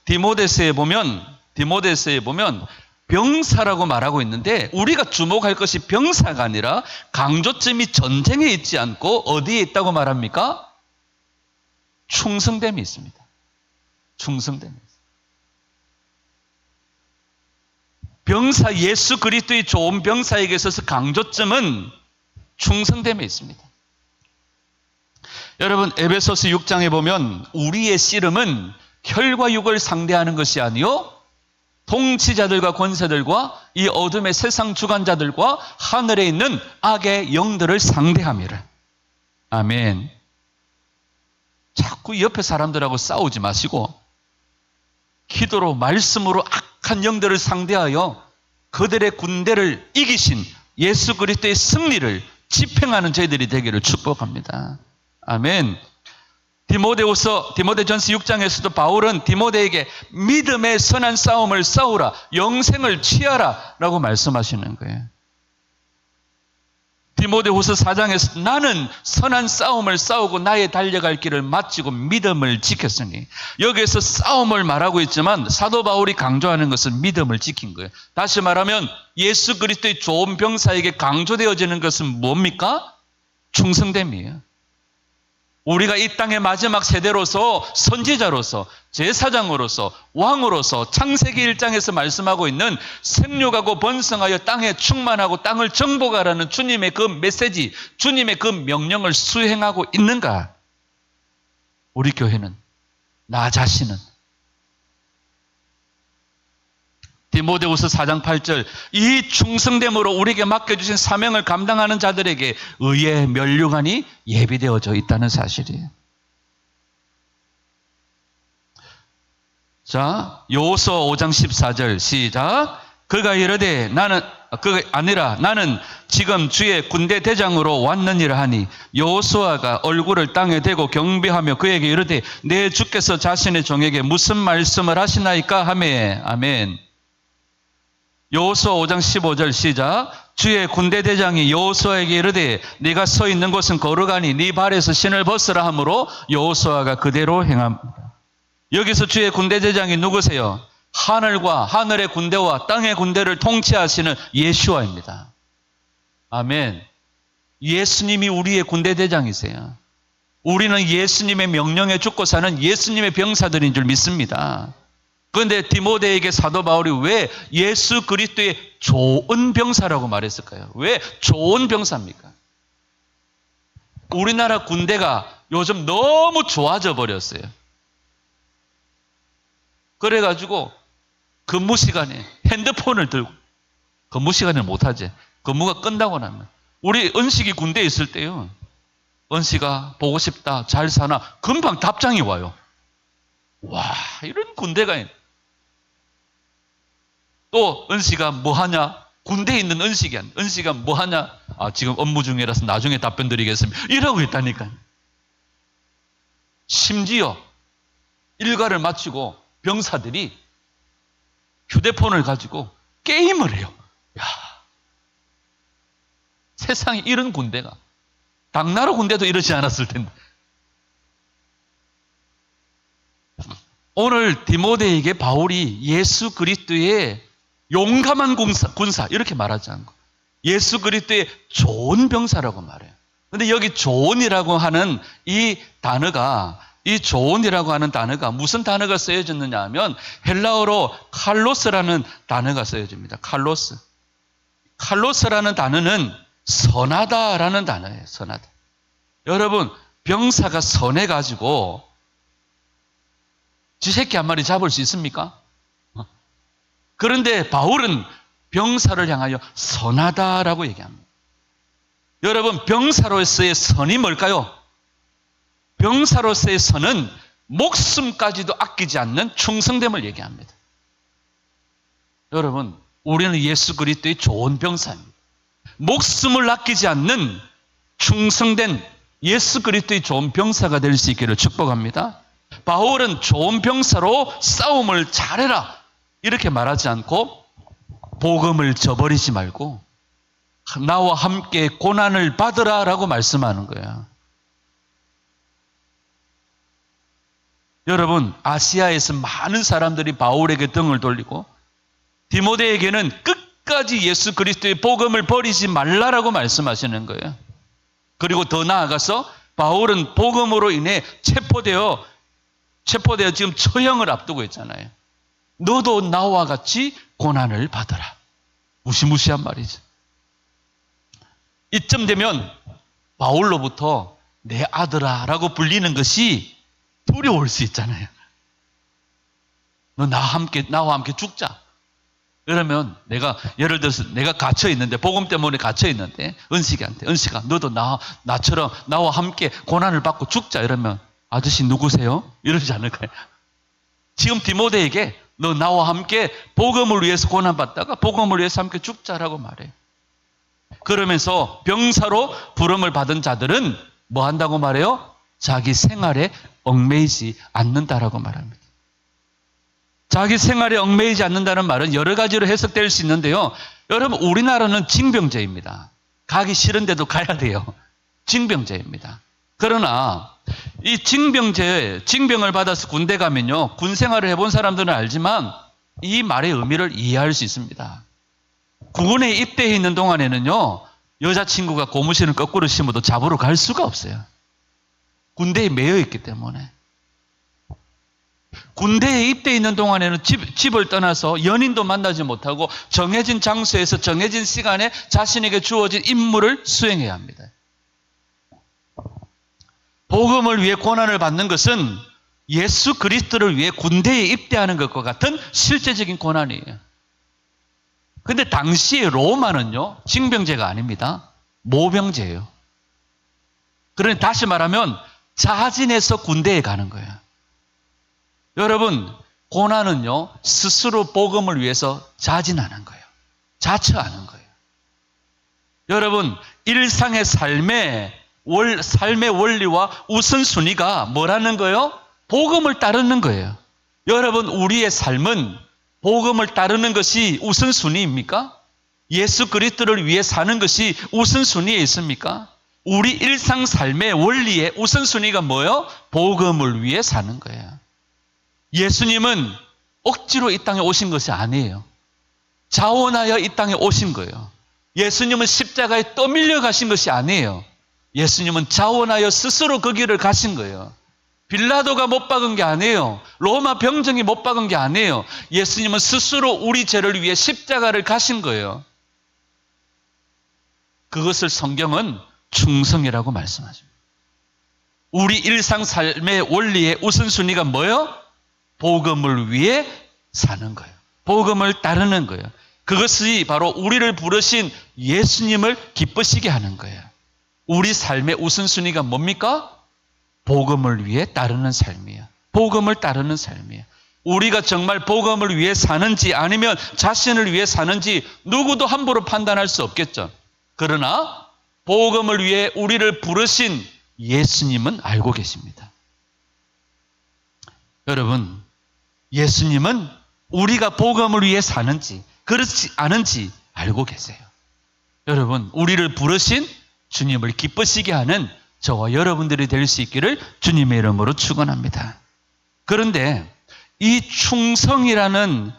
디모데서에 보면 병사라고 말하고 있는데 우리가 주목할 것이 병사가 아니라 강조점이 전쟁에 있지 않고 어디에 있다고 말합니까? 충성됨이 있습니다. 충성됨이 있습니다. 병사 예수 그리스도의 좋은 병사에게 있어서 강조점은 충성됨에 있습니다. 여러분 에베소서 6장에 보면 우리의 씨름은 혈과 육을 상대하는 것이 아니요 통치자들과 권세들과 이 어둠의 세상 주관자들과 하늘에 있는 악의 영들을 상대함이라. 아멘. 자꾸 옆에 사람들하고 싸우지 마시고 기도로 말씀으로 악한 영들을 상대하여 그들의 군대를 이기신 예수 그리스도의 승리를 집행하는 저희들이 되기를 축복합니다. 아멘. 디모데전서 6장에서도 바울은 디모데에게 믿음의 선한 싸움을 싸우라, 영생을 취하라 라고 말씀하시는 거예요. 디모데후서 4장에서 나는 선한 싸움을 싸우고 나의 달려갈 길을 마치고 믿음을 지켰으니, 여기에서 싸움을 말하고 있지만 사도 바울이 강조하는 것은 믿음을 지킨 거예요. 다시 말하면 예수 그리스도의 좋은 병사에게 강조되어지는 것은 뭡니까? 충성됨이에요. 우리가 이 땅의 마지막 세대로서 선지자로서 제사장으로서 왕으로서 창세기 1장에서 말씀하고 있는 생육하고 번성하여 땅에 충만하고 땅을 정복하라는 주님의 그 메시지, 주님의 그 명령을 수행하고 있는가? 우리 교회는, 나 자신은. 디모데후서 4장 8절, 이 충성됨으로 우리에게 맡겨주신 사명을 감당하는 자들에게 의의 면류관이 예비되어져 있다는 사실이에요. 자, 여호수아 5장 14절 시작. 그가 이르되 나는 지금 주의 군대 대장으로 왔느니라 하니, 여호수아가 얼굴을 땅에 대고 경배하며 그에게 이르되 내 주께서 자신의 종에게 무슨 말씀을 하시나이까 하매. 아멘. 여호수아 5장 15절 시작. 주의 군대 대장이 여호수아에게 이르되 네가 서 있는 곳은 거룩하니 네 발에서 신을 벗으라 하므로 여호수아가 그대로 행합니다. 여기서 주의 군대 대장이 누구세요? 하늘과 하늘의 군대와 땅의 군대를 통치하시는 예수아입니다. 아멘. 예수님이 우리의 군대 대장이세요. 우리는 예수님의 명령에 죽고 사는 예수님의 병사들인 줄 믿습니다. 그런데 디모데에게 사도 바울이 왜 예수 그리스도의 좋은 병사라고 말했을까요? 왜 좋은 병사입니까? 우리나라 군대가 요즘 너무 좋아져 버렸어요. 그래가지고 근무 시간에 핸드폰을 들고, 근무 시간을 못하지. 근무가 끝나고 나면. 우리 은식이 군대에 있을 때요, 은식아 보고 싶다, 잘 사나, 금방 답장이 와요. 와, 이런 군대가 있네. 또 은식아 뭐하냐? 군대에 있는 은식아 뭐하냐? 아, 지금 업무 중이라서 나중에 답변 드리겠습니다. 이러고 있다니까요. 심지어 일과를 마치고 병사들이 휴대폰을 가지고 게임을 해요. 야, 세상에 이런 군대가, 당나라 군대도 이러지 않았을 텐데. 오늘 디모데에게 바울이 예수 그리스도의 용감한 군사 이렇게 말하지 않고 예수 그리스도의 좋은 병사라고 말해요. 그런데 여기 좋은이라고 하는 이 단어가, 이 좋은이라고 하는 단어가 무슨 단어가 쓰여졌느냐 하면 헬라어로 칼로스라는 단어가 쓰여집니다. 칼로스. 칼로스라는 단어는 선하다라는 단어예요. 선하다. 여러분, 병사가 선해가지고 쥐새끼 한 마리 잡을 수 있습니까? 그런데 바울은 병사를 향하여 선하다라고 얘기합니다. 여러분, 병사로서의 선이 뭘까요? 병사로서의 선은 목숨까지도 아끼지 않는 충성됨을 얘기합니다. 여러분, 우리는 예수 그리스도의 좋은 병사입니다. 목숨을 아끼지 않는 충성된 예수 그리스도의 좋은 병사가 될 수 있기를 축복합니다. 바울은 좋은 병사로 싸움을 잘해라 이렇게 말하지 않고 복음을 저버리지 말고 나와 함께 고난을 받으라 라고 말씀하는 거야. 여러분, 아시아에서 많은 사람들이 바울에게 등을 돌리고 디모데에게는 끝까지 예수 그리스도의 복음을 버리지 말라라고 말씀하시는 거예요. 그리고 더 나아가서 바울은 복음으로 인해 체포되어 지금 처형을 앞두고 있잖아요. 너도 나와 같이 고난을 받아라. 무시무시한 말이죠. 이쯤 되면 바울로부터 내 아들아 라고 불리는 것이 두려울 수 있잖아요. 너 나와 함께 죽자. 그러면 예를 들어서 내가 갇혀 있는데, 복음 때문에 갇혀 있는데, 은식아, 너도 나처럼 나와 함께 고난을 받고 죽자. 이러면, 아저씨 누구세요? 이러지 않을까요? 지금 디모데에게 너 나와 함께 복음을 위해서 고난받다가 복음을 위해서 함께 죽자라고 말해요. 그러면서 병사로 부름을 받은 자들은 뭐 한다고 말해요? 자기 생활에 얽매이지 않는다라고 말합니다. 자기 생활에 얽매이지 않는다는 말은 여러 가지로 해석될 수 있는데요. 여러분, 우리나라는 징병제입니다. 가기 싫은데도 가야 돼요. 징병제입니다. 그러나 이 징병을 받아서 군대 가면요, 군 생활을 해본 사람들은 알지만 이 말의 의미를 이해할 수 있습니다. 군에 입대해 있는 동안에는요, 여자친구가 고무신을 거꾸로 심어도 잡으러 갈 수가 없어요. 군대에 매여 있기 때문에. 군대에 입대해 있는 동안에는 집을 떠나서 연인도 만나지 못하고 정해진 장소에서 정해진 시간에 자신에게 주어진 임무를 수행해야 합니다. 복음을 위해 고난을 받는 것은 예수 그리스도를 위해 군대에 입대하는 것과 같은 실제적인 고난이에요. 근데 당시에 로마는요, 징병제가 아닙니다. 모병제예요. 그러니 다시 말하면 자진해서 군대에 가는 거예요. 여러분, 고난은요, 스스로 복음을 위해서 자진하는 거예요. 자처하는 거예요. 여러분, 일상의 삶의 원리와 우선순위가 뭐라는 거예요? 복음을 따르는 거예요. 여러분, 우리의 삶은 복음을 따르는 것이 우선순위입니까? 예수 그리스도를 위해 사는 것이 우선순위에 있습니까? 우리 일상 삶의 원리의 우선순위가 뭐예요? 복음을 위해 사는 거예요. 예수님은 억지로 이 땅에 오신 것이 아니에요. 자원하여 이 땅에 오신 거예요. 예수님은 십자가에 떠밀려 가신 것이 아니에요. 예수님은 자원하여 스스로 그 길을 가신 거예요. 빌라도가 못 박은 게 아니에요. 로마 병정이 못 박은 게 아니에요. 예수님은 스스로 우리 죄를 위해 십자가를 가신 거예요. 그것을 성경은 충성이라고 말씀하십니다. 우리 일상 삶의 원리의 우선순위가 뭐예요? 복음을 위해 사는 거예요. 복음을 따르는 거예요. 그것이 바로 우리를 부르신 예수님을 기쁘시게 하는 거예요. 우리 삶의 우선순위가 뭡니까? 복음을 위해 따르는 삶이에요. 복음을 따르는 삶이에요. 우리가 정말 복음을 위해 사는지 아니면 자신을 위해 사는지 누구도 함부로 판단할 수 없겠죠. 그러나 복음을 위해 우리를 부르신 예수님은 알고 계십니다. 여러분, 예수님은 우리가 복음을 위해 사는지 그렇지 않은지 알고 계세요. 여러분, 우리를 부르신 주님을 기쁘시게 하는 저와 여러분들이 될 수 있기를 주님의 이름으로 축원합니다. 그런데 이 충성이라는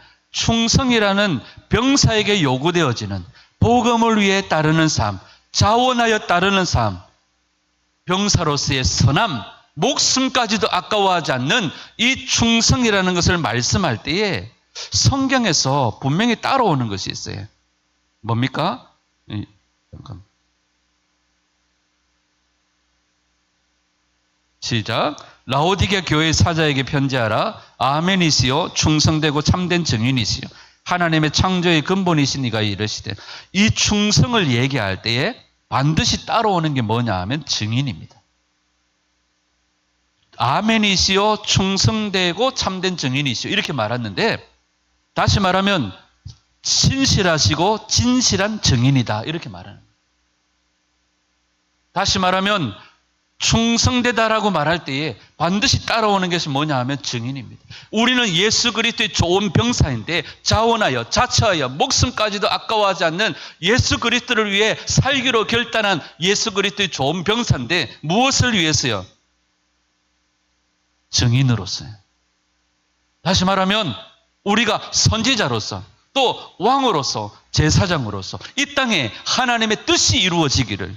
병사에게 요구되어지는 복음을 위해 따르는 삶, 자원하여 따르는 삶, 병사로서의 선함, 목숨까지도 아까워하지 않는 이 충성이라는 것을 말씀할 때에 성경에서 분명히 따라오는 것이 있어요. 뭡니까? 잠깐. 시작. 라오디게 교회 사자에게 편지하라. 아멘이시요 충성되고 참된 증인이시요 하나님의 창조의 근본이신 이가 이르시되, 이 충성을 얘기할 때에 반드시 따라오는 게 뭐냐 하면 증인입니다. 아멘이시요 충성되고 참된 증인이시요 이렇게 말했는데, 다시 말하면 신실하시고 진실한 증인이다 이렇게 말하는 거예요. 다시 말하면 충성되다라고 말할 때에 반드시 따라오는 것이 뭐냐 하면 증인입니다. 우리는 예수 그리스도의 좋은 병사인데 자원하여 자처하여 목숨까지도 아까워하지 않는 예수 그리스도를 위해 살기로 결단한 예수 그리스도의 좋은 병사인데, 무엇을 위해서요? 증인으로서요. 다시 말하면 우리가 선지자로서 또 왕으로서 제사장으로서 이 땅에 하나님의 뜻이 이루어지기를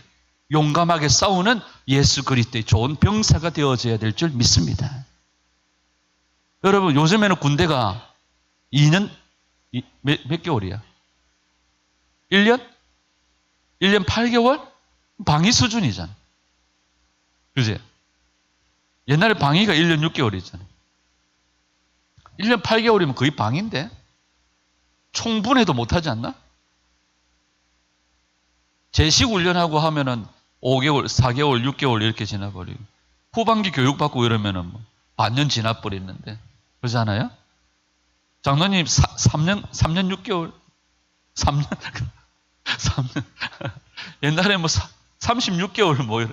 용감하게 싸우는 예수 그리스도의 좋은 병사가 되어져야 될 줄 믿습니다. 여러분, 요즘에는 군대가 2년 몇 개월이야? 1년? 1년 8개월? 방위 수준이잖아. 그지? 옛날에 방위가 1년 6개월이잖아. 1년 8개월이면 거의 방위인데 총분해도 못하지 않나? 제식 훈련하고 하면은 5개월, 4개월, 6개월 이렇게 지나버리고, 후반기 교육받고 이러면은 뭐 반년 지나버리는데, 그러잖아요? 장로님 3년 6개월, 3년 옛날에 뭐 36개월 뭐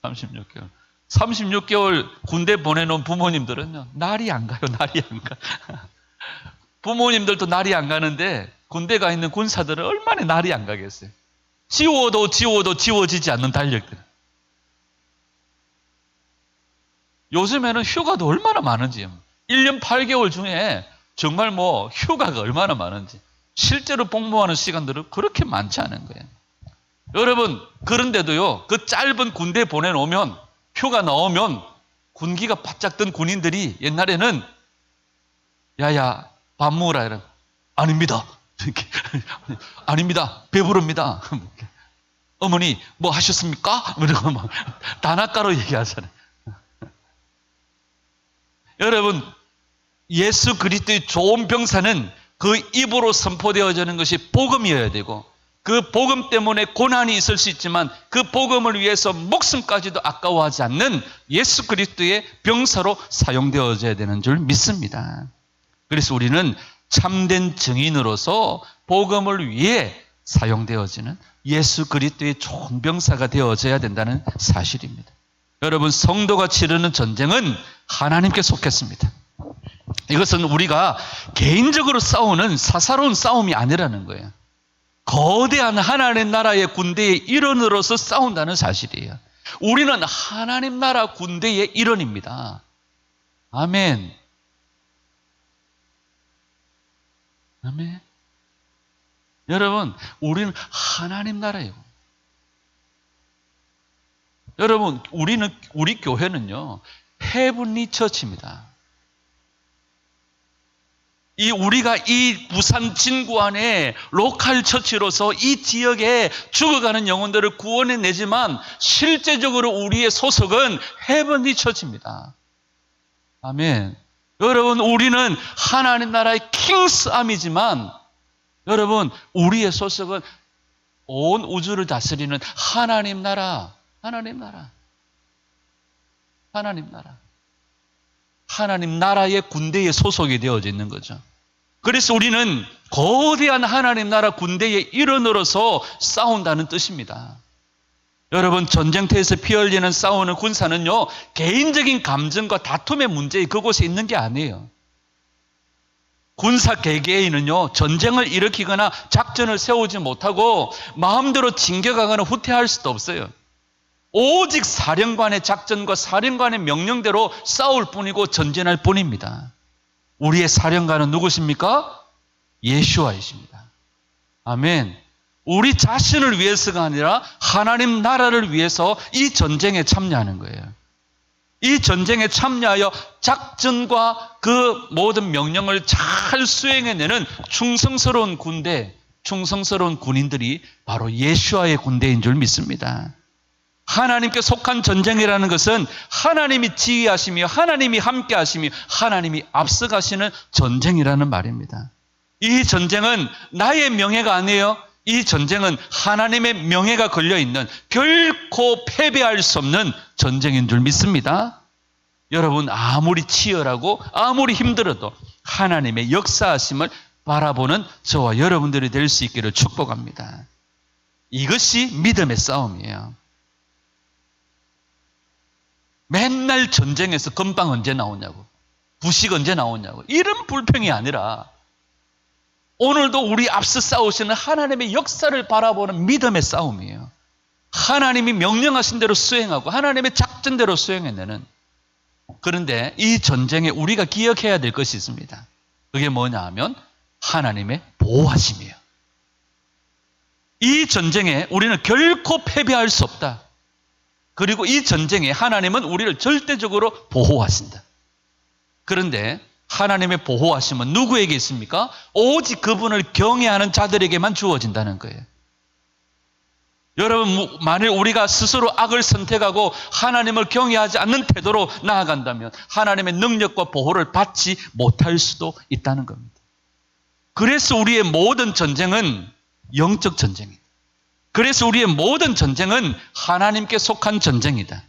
36개월 36개월 군대 보내놓은 부모님들은요, 날이 안 가요. 날이 안 가. 부모님들도 날이 안 가는데 군대 가 있는 군사들은 얼마나 날이 안 가겠어요. 지워도 지워지지 않는 달력들. 요즘에는 휴가도 얼마나 많은지, 1년 8개월 중에 정말 뭐 휴가가 얼마나 많은지, 실제로 복무하는 시간들은 그렇게 많지 않은 거예요. 여러분, 그런데도요, 그 짧은 군대 보내놓으면, 휴가 나오면 군기가 바짝 든 군인들이 옛날에는 야야 밥 먹으라 이러면 아닙니다. 아닙니다. 배부릅니다. 어머니 뭐 하셨습니까? 이러고 막 단아가로 얘기하잖아요. 여러분, 예수 그리스도의 좋은 병사는 그 입으로 선포되어지는 것이 복음이어야 되고, 그 복음 때문에 고난이 있을 수 있지만 그 복음을 위해서 목숨까지도 아까워하지 않는 예수 그리스도의 병사로 사용되어져야 되는 줄 믿습니다. 그래서 우리는 참된 증인으로서 복음을 위해 사용되어지는 예수 그리스도의 좋은 병사가 되어져야 된다는 사실입니다. 여러분, 성도가 치르는 전쟁은 하나님께 속했습니다. 이것은 우리가 개인적으로 싸우는 사사로운 싸움이 아니라는 거예요. 거대한 하나님 나라의 군대의 일원으로서 싸운다는 사실이에요. 우리는 하나님 나라 군대의 일원입니다. 아멘. 아멘. 여러분, 우리는 하나님 나라예요. 여러분, 우리 교회는요, 헤븐리 처치입니다. 우리가 이 부산 진구 안에 로컬 처치로서 이 지역에 죽어가는 영혼들을 구원해내지만 실제적으로 우리의 소속은 헤븐리 처치입니다. 아멘. 여러분, 우리는 하나님 나라의 킹스암이지만 여러분, 우리의 소속은 온 우주를 다스리는 하나님 나라, 하나님 나라, 하나님 나라. 하나님 나라의 군대에 소속이 되어져 있는 거죠. 그래서 우리는 거대한 하나님 나라 군대의 일원으로서 싸운다는 뜻입니다. 여러분, 전쟁터에서 피 흘리는 싸우는 군사는요, 개인적인 감정과 다툼의 문제에 그곳에 있는 게 아니에요. 군사 개개인은요, 전쟁을 일으키거나 작전을 세우지 못하고 마음대로 진격하거나 후퇴할 수도 없어요. 오직 사령관의 작전과 사령관의 명령대로 싸울 뿐이고 전진할 뿐입니다. 우리의 사령관은 누구십니까? 예수와이십니다. 아멘. 우리 자신을 위해서가 아니라 하나님 나라를 위해서 이 전쟁에 참여하는 거예요. 이 전쟁에 참여하여 작전과 그 모든 명령을 잘 수행해내는 충성스러운 군대, 충성스러운 군인들이 바로 예수와의 군대인 줄 믿습니다. 하나님께 속한 전쟁이라는 것은 하나님이 지휘하시며 하나님이 함께 하시며 하나님이 앞서가시는 전쟁이라는 말입니다. 이 전쟁은 나의 명예가 아니에요. 이 전쟁은 하나님의 명예가 걸려있는 결코 패배할 수 없는 전쟁인 줄 믿습니다. 여러분 아무리 치열하고 아무리 힘들어도 하나님의 역사하심을 바라보는 저와 여러분들이 될 수 있기를 축복합니다. 이것이 믿음의 싸움이에요. 맨날 전쟁에서 건빵 언제 나오냐고, 부식 언제 나오냐고, 이런 불평이 아니라 오늘도 우리 앞서 싸우시는 하나님의 역사를 바라보는 믿음의 싸움이에요. 하나님이 명령하신 대로 수행하고 하나님의 작전대로 수행해내는. 그런데 이 전쟁에 우리가 기억해야 될 것이 있습니다. 그게 뭐냐 하면 하나님의 보호하심이에요. 이 전쟁에 우리는 결코 패배할 수 없다. 그리고 이 전쟁에 하나님은 우리를 절대적으로 보호하신다. 그런데 하나님의 보호하심은 누구에게 있습니까? 오직 그분을 경외하는 자들에게만 주어진다는 거예요. 여러분, 만일 우리가 스스로 악을 선택하고 하나님을 경외하지 않는 태도로 나아간다면 하나님의 능력과 보호를 받지 못할 수도 있다는 겁니다. 그래서 우리의 모든 전쟁은 영적 전쟁이다. 그래서 우리의 모든 전쟁은 하나님께 속한 전쟁이다.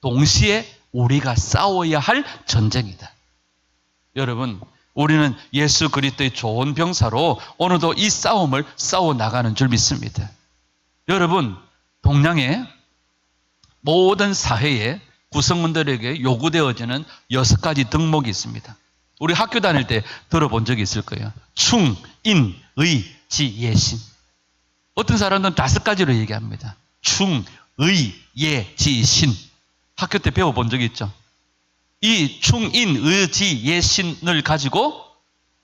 동시에 우리가 싸워야 할 전쟁이다. 여러분, 우리는 예수 그리스도의 좋은 병사로 오늘도 이 싸움을 싸워 나가는 줄 믿습니다. 여러분, 동양의 모든 사회의 구성원들에게 요구되어지는 6가지 덕목이 있습니다. 우리 학교 다닐 때 들어본 적이 있을 거예요. 충, 인, 의, 지, 예, 신. 어떤 사람들은 5가지로 얘기합니다. 충, 의, 예, 지, 신. 학교 때 배워본 적이 있죠. 이 충, 인, 의, 지, 예, 신을 가지고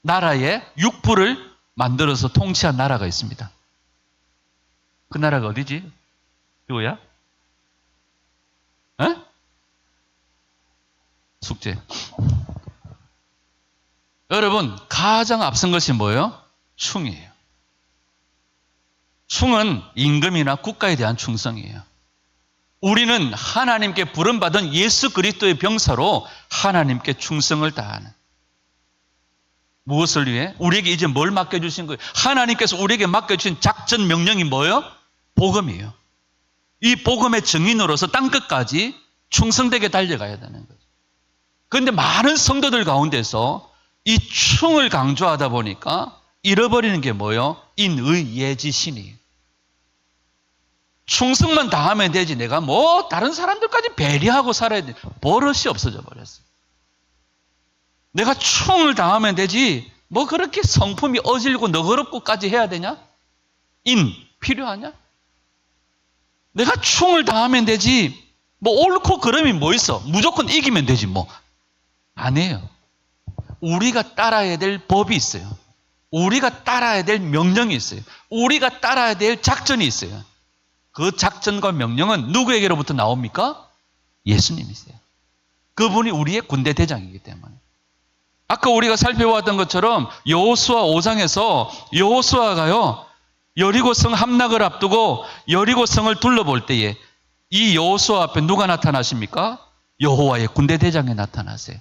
나라의 육부를 만들어서 통치한 나라가 있습니다. 그 나라가 어디지? 이거야? 에? 숙제. 여러분, 가장 앞선 것이 뭐예요? 충이에요. 충은 임금이나 국가에 대한 충성이에요. 우리는 하나님께 부름받은 예수 그리스도의 병사로 하나님께 충성을 다하는. 무엇을 위해? 우리에게 이제 뭘 맡겨주신 거예요? 하나님께서 우리에게 맡겨주신 작전 명령이 뭐예요? 복음이에요. 이 복음의 증인으로서 땅끝까지 충성되게 달려가야 되는 거죠. 그런데 많은 성도들 가운데서 이 충을 강조하다 보니까 잃어버리는 게 뭐예요? 인의 예지 신이에요. 충성만 다하면 되지 내가 뭐 다른 사람들까지 배려하고 살아야 돼. 버릇이 없어져 버렸어요. 내가 충을 다하면 되지 뭐 그렇게 성품이 어질고 너그럽고까지 해야 되냐? 인 필요하냐? 내가 충을 다하면 되지 뭐 옳고 그름이 뭐 있어? 무조건 이기면 되지 뭐. 아니에요. 우리가 따라야 될 법이 있어요. 우리가 따라야 될 명령이 있어요. 우리가 따라야 될 작전이 있어요. 그 작전과 명령은 누구에게로부터 나옵니까? 예수님이세요. 그분이 우리의 군대 대장이기 때문에. 아까 우리가 살펴보았던 것처럼 여호수아 5장에서 여호수아가요 여리고성 함락을 앞두고 여리고성을 둘러볼 때에 이 여호수아 앞에 누가 나타나십니까? 여호와의 군대 대장이 나타나세요.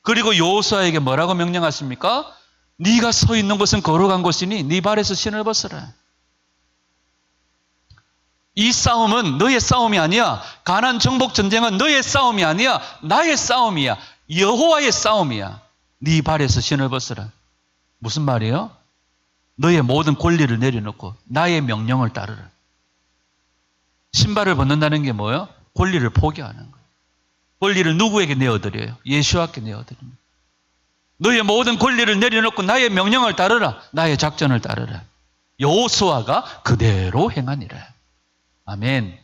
그리고 여호수아에게 뭐라고 명령하십니까? 네가 서 있는 곳은 거룩한 곳이니 네 발에서 신을 벗어라. 이 싸움은 너의 싸움이 아니야. 가나안 정복 전쟁은 너의 싸움이 아니야. 나의 싸움이야. 여호와의 싸움이야. 네 발에서 신을 벗어라. 무슨 말이에요? 너의 모든 권리를 내려놓고 나의 명령을 따르라. 신발을 벗는다는 게 뭐예요? 권리를 포기하는 거예요. 권리를 누구에게 내어드려요? 예수와께 내어드립니다. 너의 모든 권리를 내려놓고 나의 명령을 따르라. 나의 작전을 따르라. 여호수아가 그대로 행하니라. 아멘.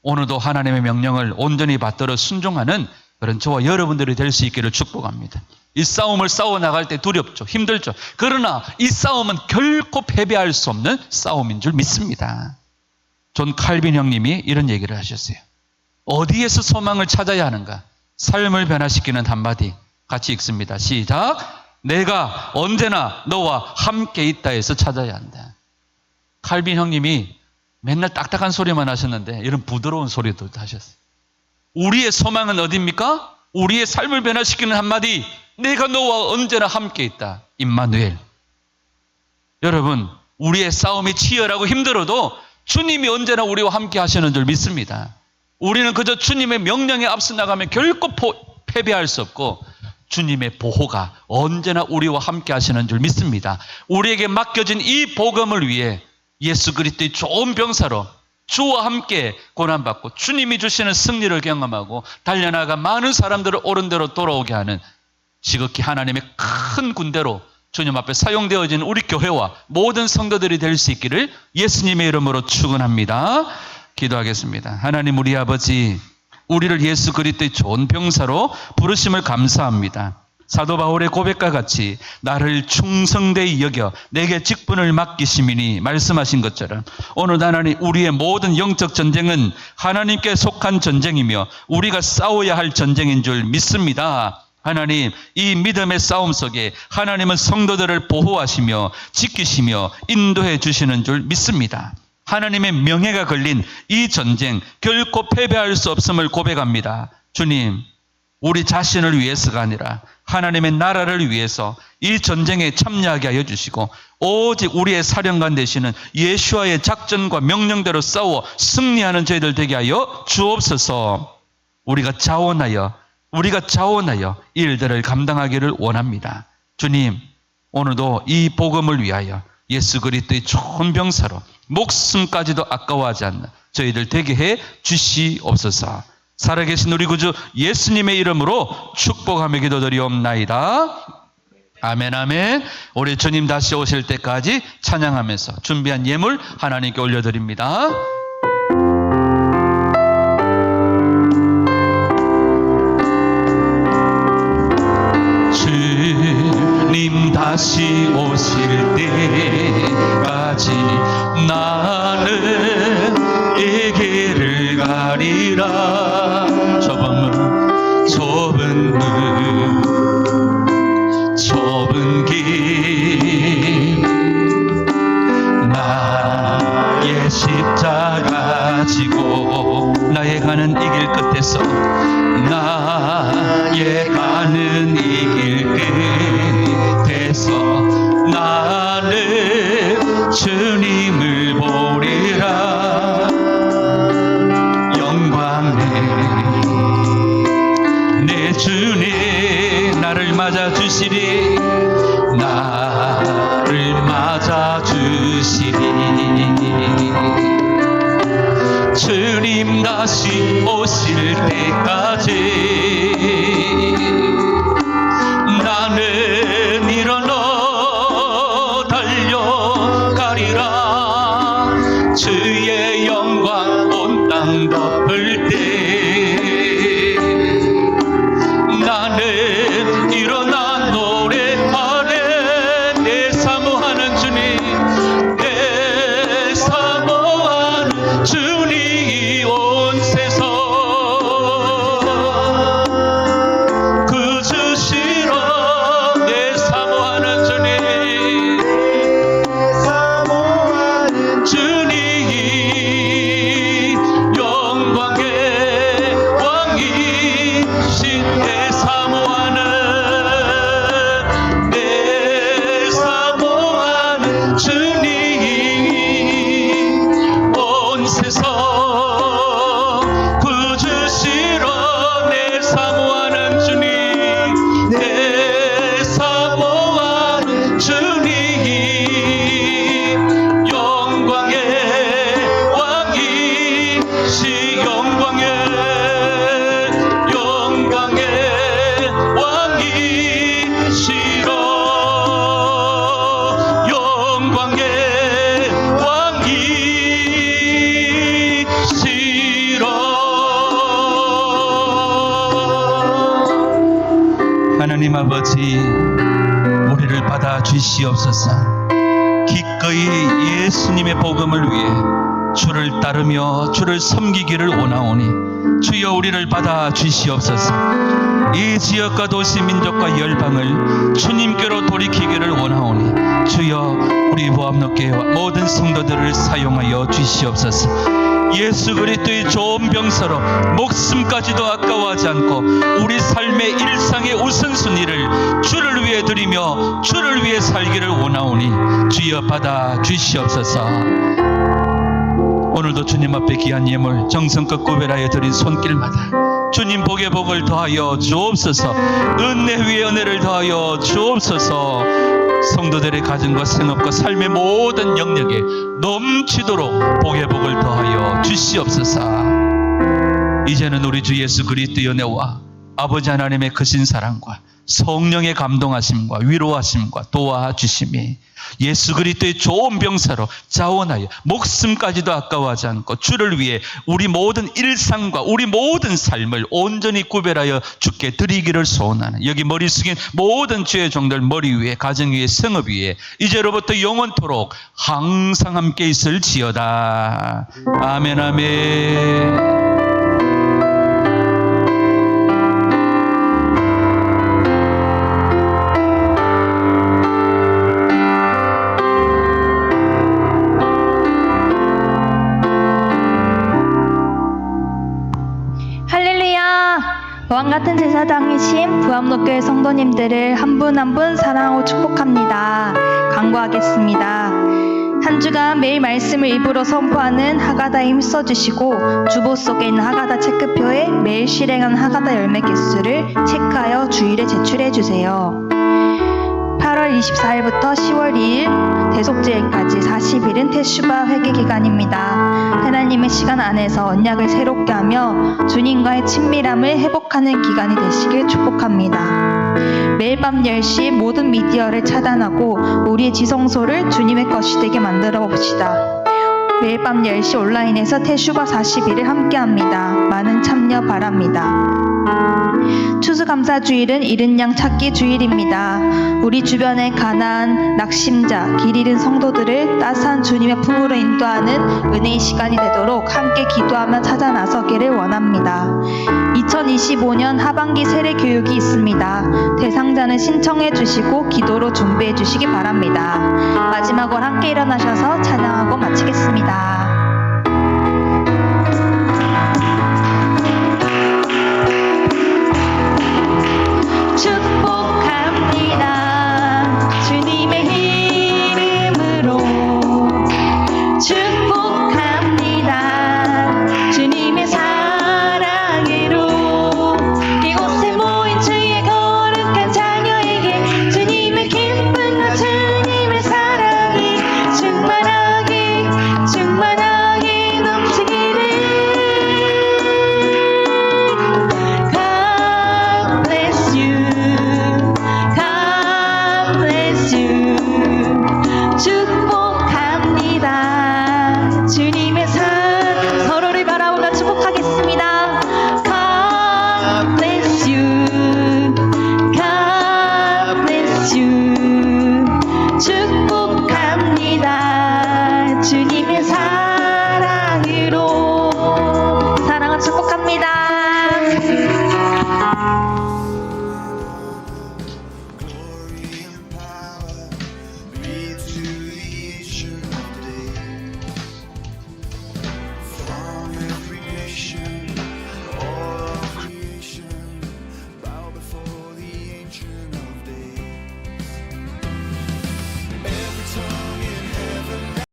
오늘도 하나님의 명령을 온전히 받들어 순종하는 그런 저와 여러분들이 될 수 있기를 축복합니다. 이 싸움을 싸워 나갈 때 두렵죠. 힘들죠. 그러나 이 싸움은 결코 패배할 수 없는 싸움인 줄 믿습니다. 존 칼빈 형님이 이런 얘기를 하셨어요. 어디에서 소망을 찾아야 하는가? 삶을 변화시키는 한마디. 같이 읽습니다. 시작. 내가 언제나 너와 함께 있다 해서 찾아야 한다. 칼빈 형님이 맨날 딱딱한 소리만 하셨는데 이런 부드러운 소리도 하셨어요. 우리의 소망은 어디입니까? 우리의 삶을 변화시키는 한마디. 내가 너와 언제나 함께 있다. 임마누엘. 여러분, 우리의 싸움이 치열하고 힘들어도 주님이 언제나 우리와 함께 하시는 줄 믿습니다. 우리는 그저 주님의 명령에 앞서 나가면 결코 패배할 수 없고 주님의 보호가 언제나 우리와 함께 하시는 줄 믿습니다. 우리에게 맡겨진 이 복음을 위해 예수 그리스도의 좋은 병사로 주와 함께 고난받고 주님이 주시는 승리를 경험하고 달려나가 많은 사람들을 옳은 대로 돌아오게 하는 지극히 하나님의 큰 군대로 주님 앞에 사용되어진 우리 교회와 모든 성도들이 될 수 있기를 예수님의 이름으로 축원합니다. 기도하겠습니다. 하나님 우리 아버지, 우리를 예수 그리스도의 좋은 병사로 부르심을 감사합니다. 사도 바울의 고백과 같이 나를 충성되이 여겨 내게 직분을 맡기심이니 말씀하신 것처럼 오늘 하나님 우리의 모든 영적 전쟁은 하나님께 속한 전쟁이며 우리가 싸워야 할 전쟁인 줄 믿습니다. 하나님, 이 믿음의 싸움 속에 하나님은 성도들을 보호하시며 지키시며 인도해 주시는 줄 믿습니다. 하나님의 명예가 걸린 이 전쟁 결코 패배할 수 없음을 고백합니다. 주님, 우리 자신을 위해서가 아니라 하나님의 나라를 위해서 이 전쟁에 참여하게 하여 주시고 오직 우리의 사령관 되시는 예수와의 작전과 명령대로 싸워 승리하는 저희들 되게 하여 주옵소서. 우리가 자원하여 일들을 감당하기를 원합니다. 주님, 오늘도 이 복음을 위하여 예수 그리스도의 좋은 병사로 목숨까지도 아까워하지 않는 저희들 되게 해 주시옵소서. 살아계신 우리 구주 예수님의 이름으로 축복하며 기도드리옵나이다. 아멘 아멘. 우리 주님 다시 오실 때까지 찬양하면서 준비한 예물 하나님께 올려드립니다. 주님 다시 오실 때까지 나는 이 길을 가리라. 좁은 길 나의 십자가 지고 나의 가는 이 길 끝에서 나의 가는 이 길 끝에서 나는 주님을 보리라. 영광에 내 주님 나를 맞아주시리. 나를 맞아주시리. 주님 다시 오실 때까지 나는 일어나 달려가리라. 주의 영광 온 땅 덮을 때 나는 일어나 노래하네. 내 사모하는 주님, 내 사모하는 주님 온 세상 그 주시러. 내 사모하는 주님, 사모하는 주님 영광의 왕이신 내 사모하는 주님 온 세상 그 주시러. 내 사모하는 주님, 내 사모하는 주님 영광의 왕이시. 영광의 왕이시라. 영광의 왕이시라. 하나님 아버지, 우리를 받아주시옵소서. 기꺼이 예수님의 복음을 위해 주를 따르며 주를 섬기기를 원하오니 주여 우리를 받아주시옵소서. 이 지역과 도시 민족과 열방을 주님께로 돌이키기를 원하오니 주여 우리 보암로교회와 모든 성도들을 사용하여 주시옵소서. 예수 그리스도의 좋은 병사로 목숨까지도 아까워하지 않고 우리 삶의 일상의 우선순위를 주를 위해 드리며 주를 위해 살기를 원하오니 주여 받아 주시옵소서. 오늘도 주님 앞에 귀한 예물 정성껏 구별하여 드린 손길마다 주님 복에 복을 더하여 주옵소서. 은혜 위에 은혜를 더하여 주옵소서. 성도들의 가정과 생업과 삶의 모든 영역에 넘치도록 복의 복을 더하여 주시옵소서. 이제는 우리 주 예수 그리스도의 은혜와 아버지 하나님의 크신 사랑과 성령의 감동하심과 위로하심과 도와주심이 예수 그리스도의 좋은 병사로 자원하여 목숨까지도 아까워하지 않고 주를 위해 우리 모든 일상과 우리 모든 삶을 온전히 구별하여 주께 드리기를 소원하는 여기 머리 숙인 모든 주의 종들 머리 위에 가정 위에 성업 위에 이제로부터 영원토록 항상 함께 있을지어다. 아멘 아멘. 왕 같은 제사장이신 부암로교회 성도님들을 한 분 한 분 사랑하고 축복합니다. 간구하겠습니다. 한 주간 매일 말씀을 입으로 선포하는 하가다에 힘써주시고 주보 속에 있는 하가다 체크표에 매일 실행하는 하가다 열매 개수를 체크하여 주일에 제출해 주세요. 8월 24일부터 10월 2일 대속제일까지 40일은 테슈바 회개 기간입니다. 하나님의 시간 안에서 언약을 새롭게 하며 주님과의 친밀함을 회복하는 기간이 되시길 축복합니다. 매일 밤 10시 모든 미디어를 차단하고 우리의 지성소를 주님의 것이 되게 만들어 봅시다. 매일 밤 10시 온라인에서 테슈바 40일을 함께합니다. 많은 참여 바랍니다. 추수감사주일은 잃은 양 찾기 주일입니다. 우리 주변의 가난한, 낙심자, 길 잃은 성도들을 따스한 주님의 품으로 인도하는 은혜의 시간이 되도록 함께 기도하며 찾아 나서기를 원합니다. 2025년 하반기 세례 교육이 있습니다. 대상자는 신청해 주시고 기도로 준비해 주시기 바랍니다. 마지막으로 함께 일어나셔서 찬양하고 마치겠습니다.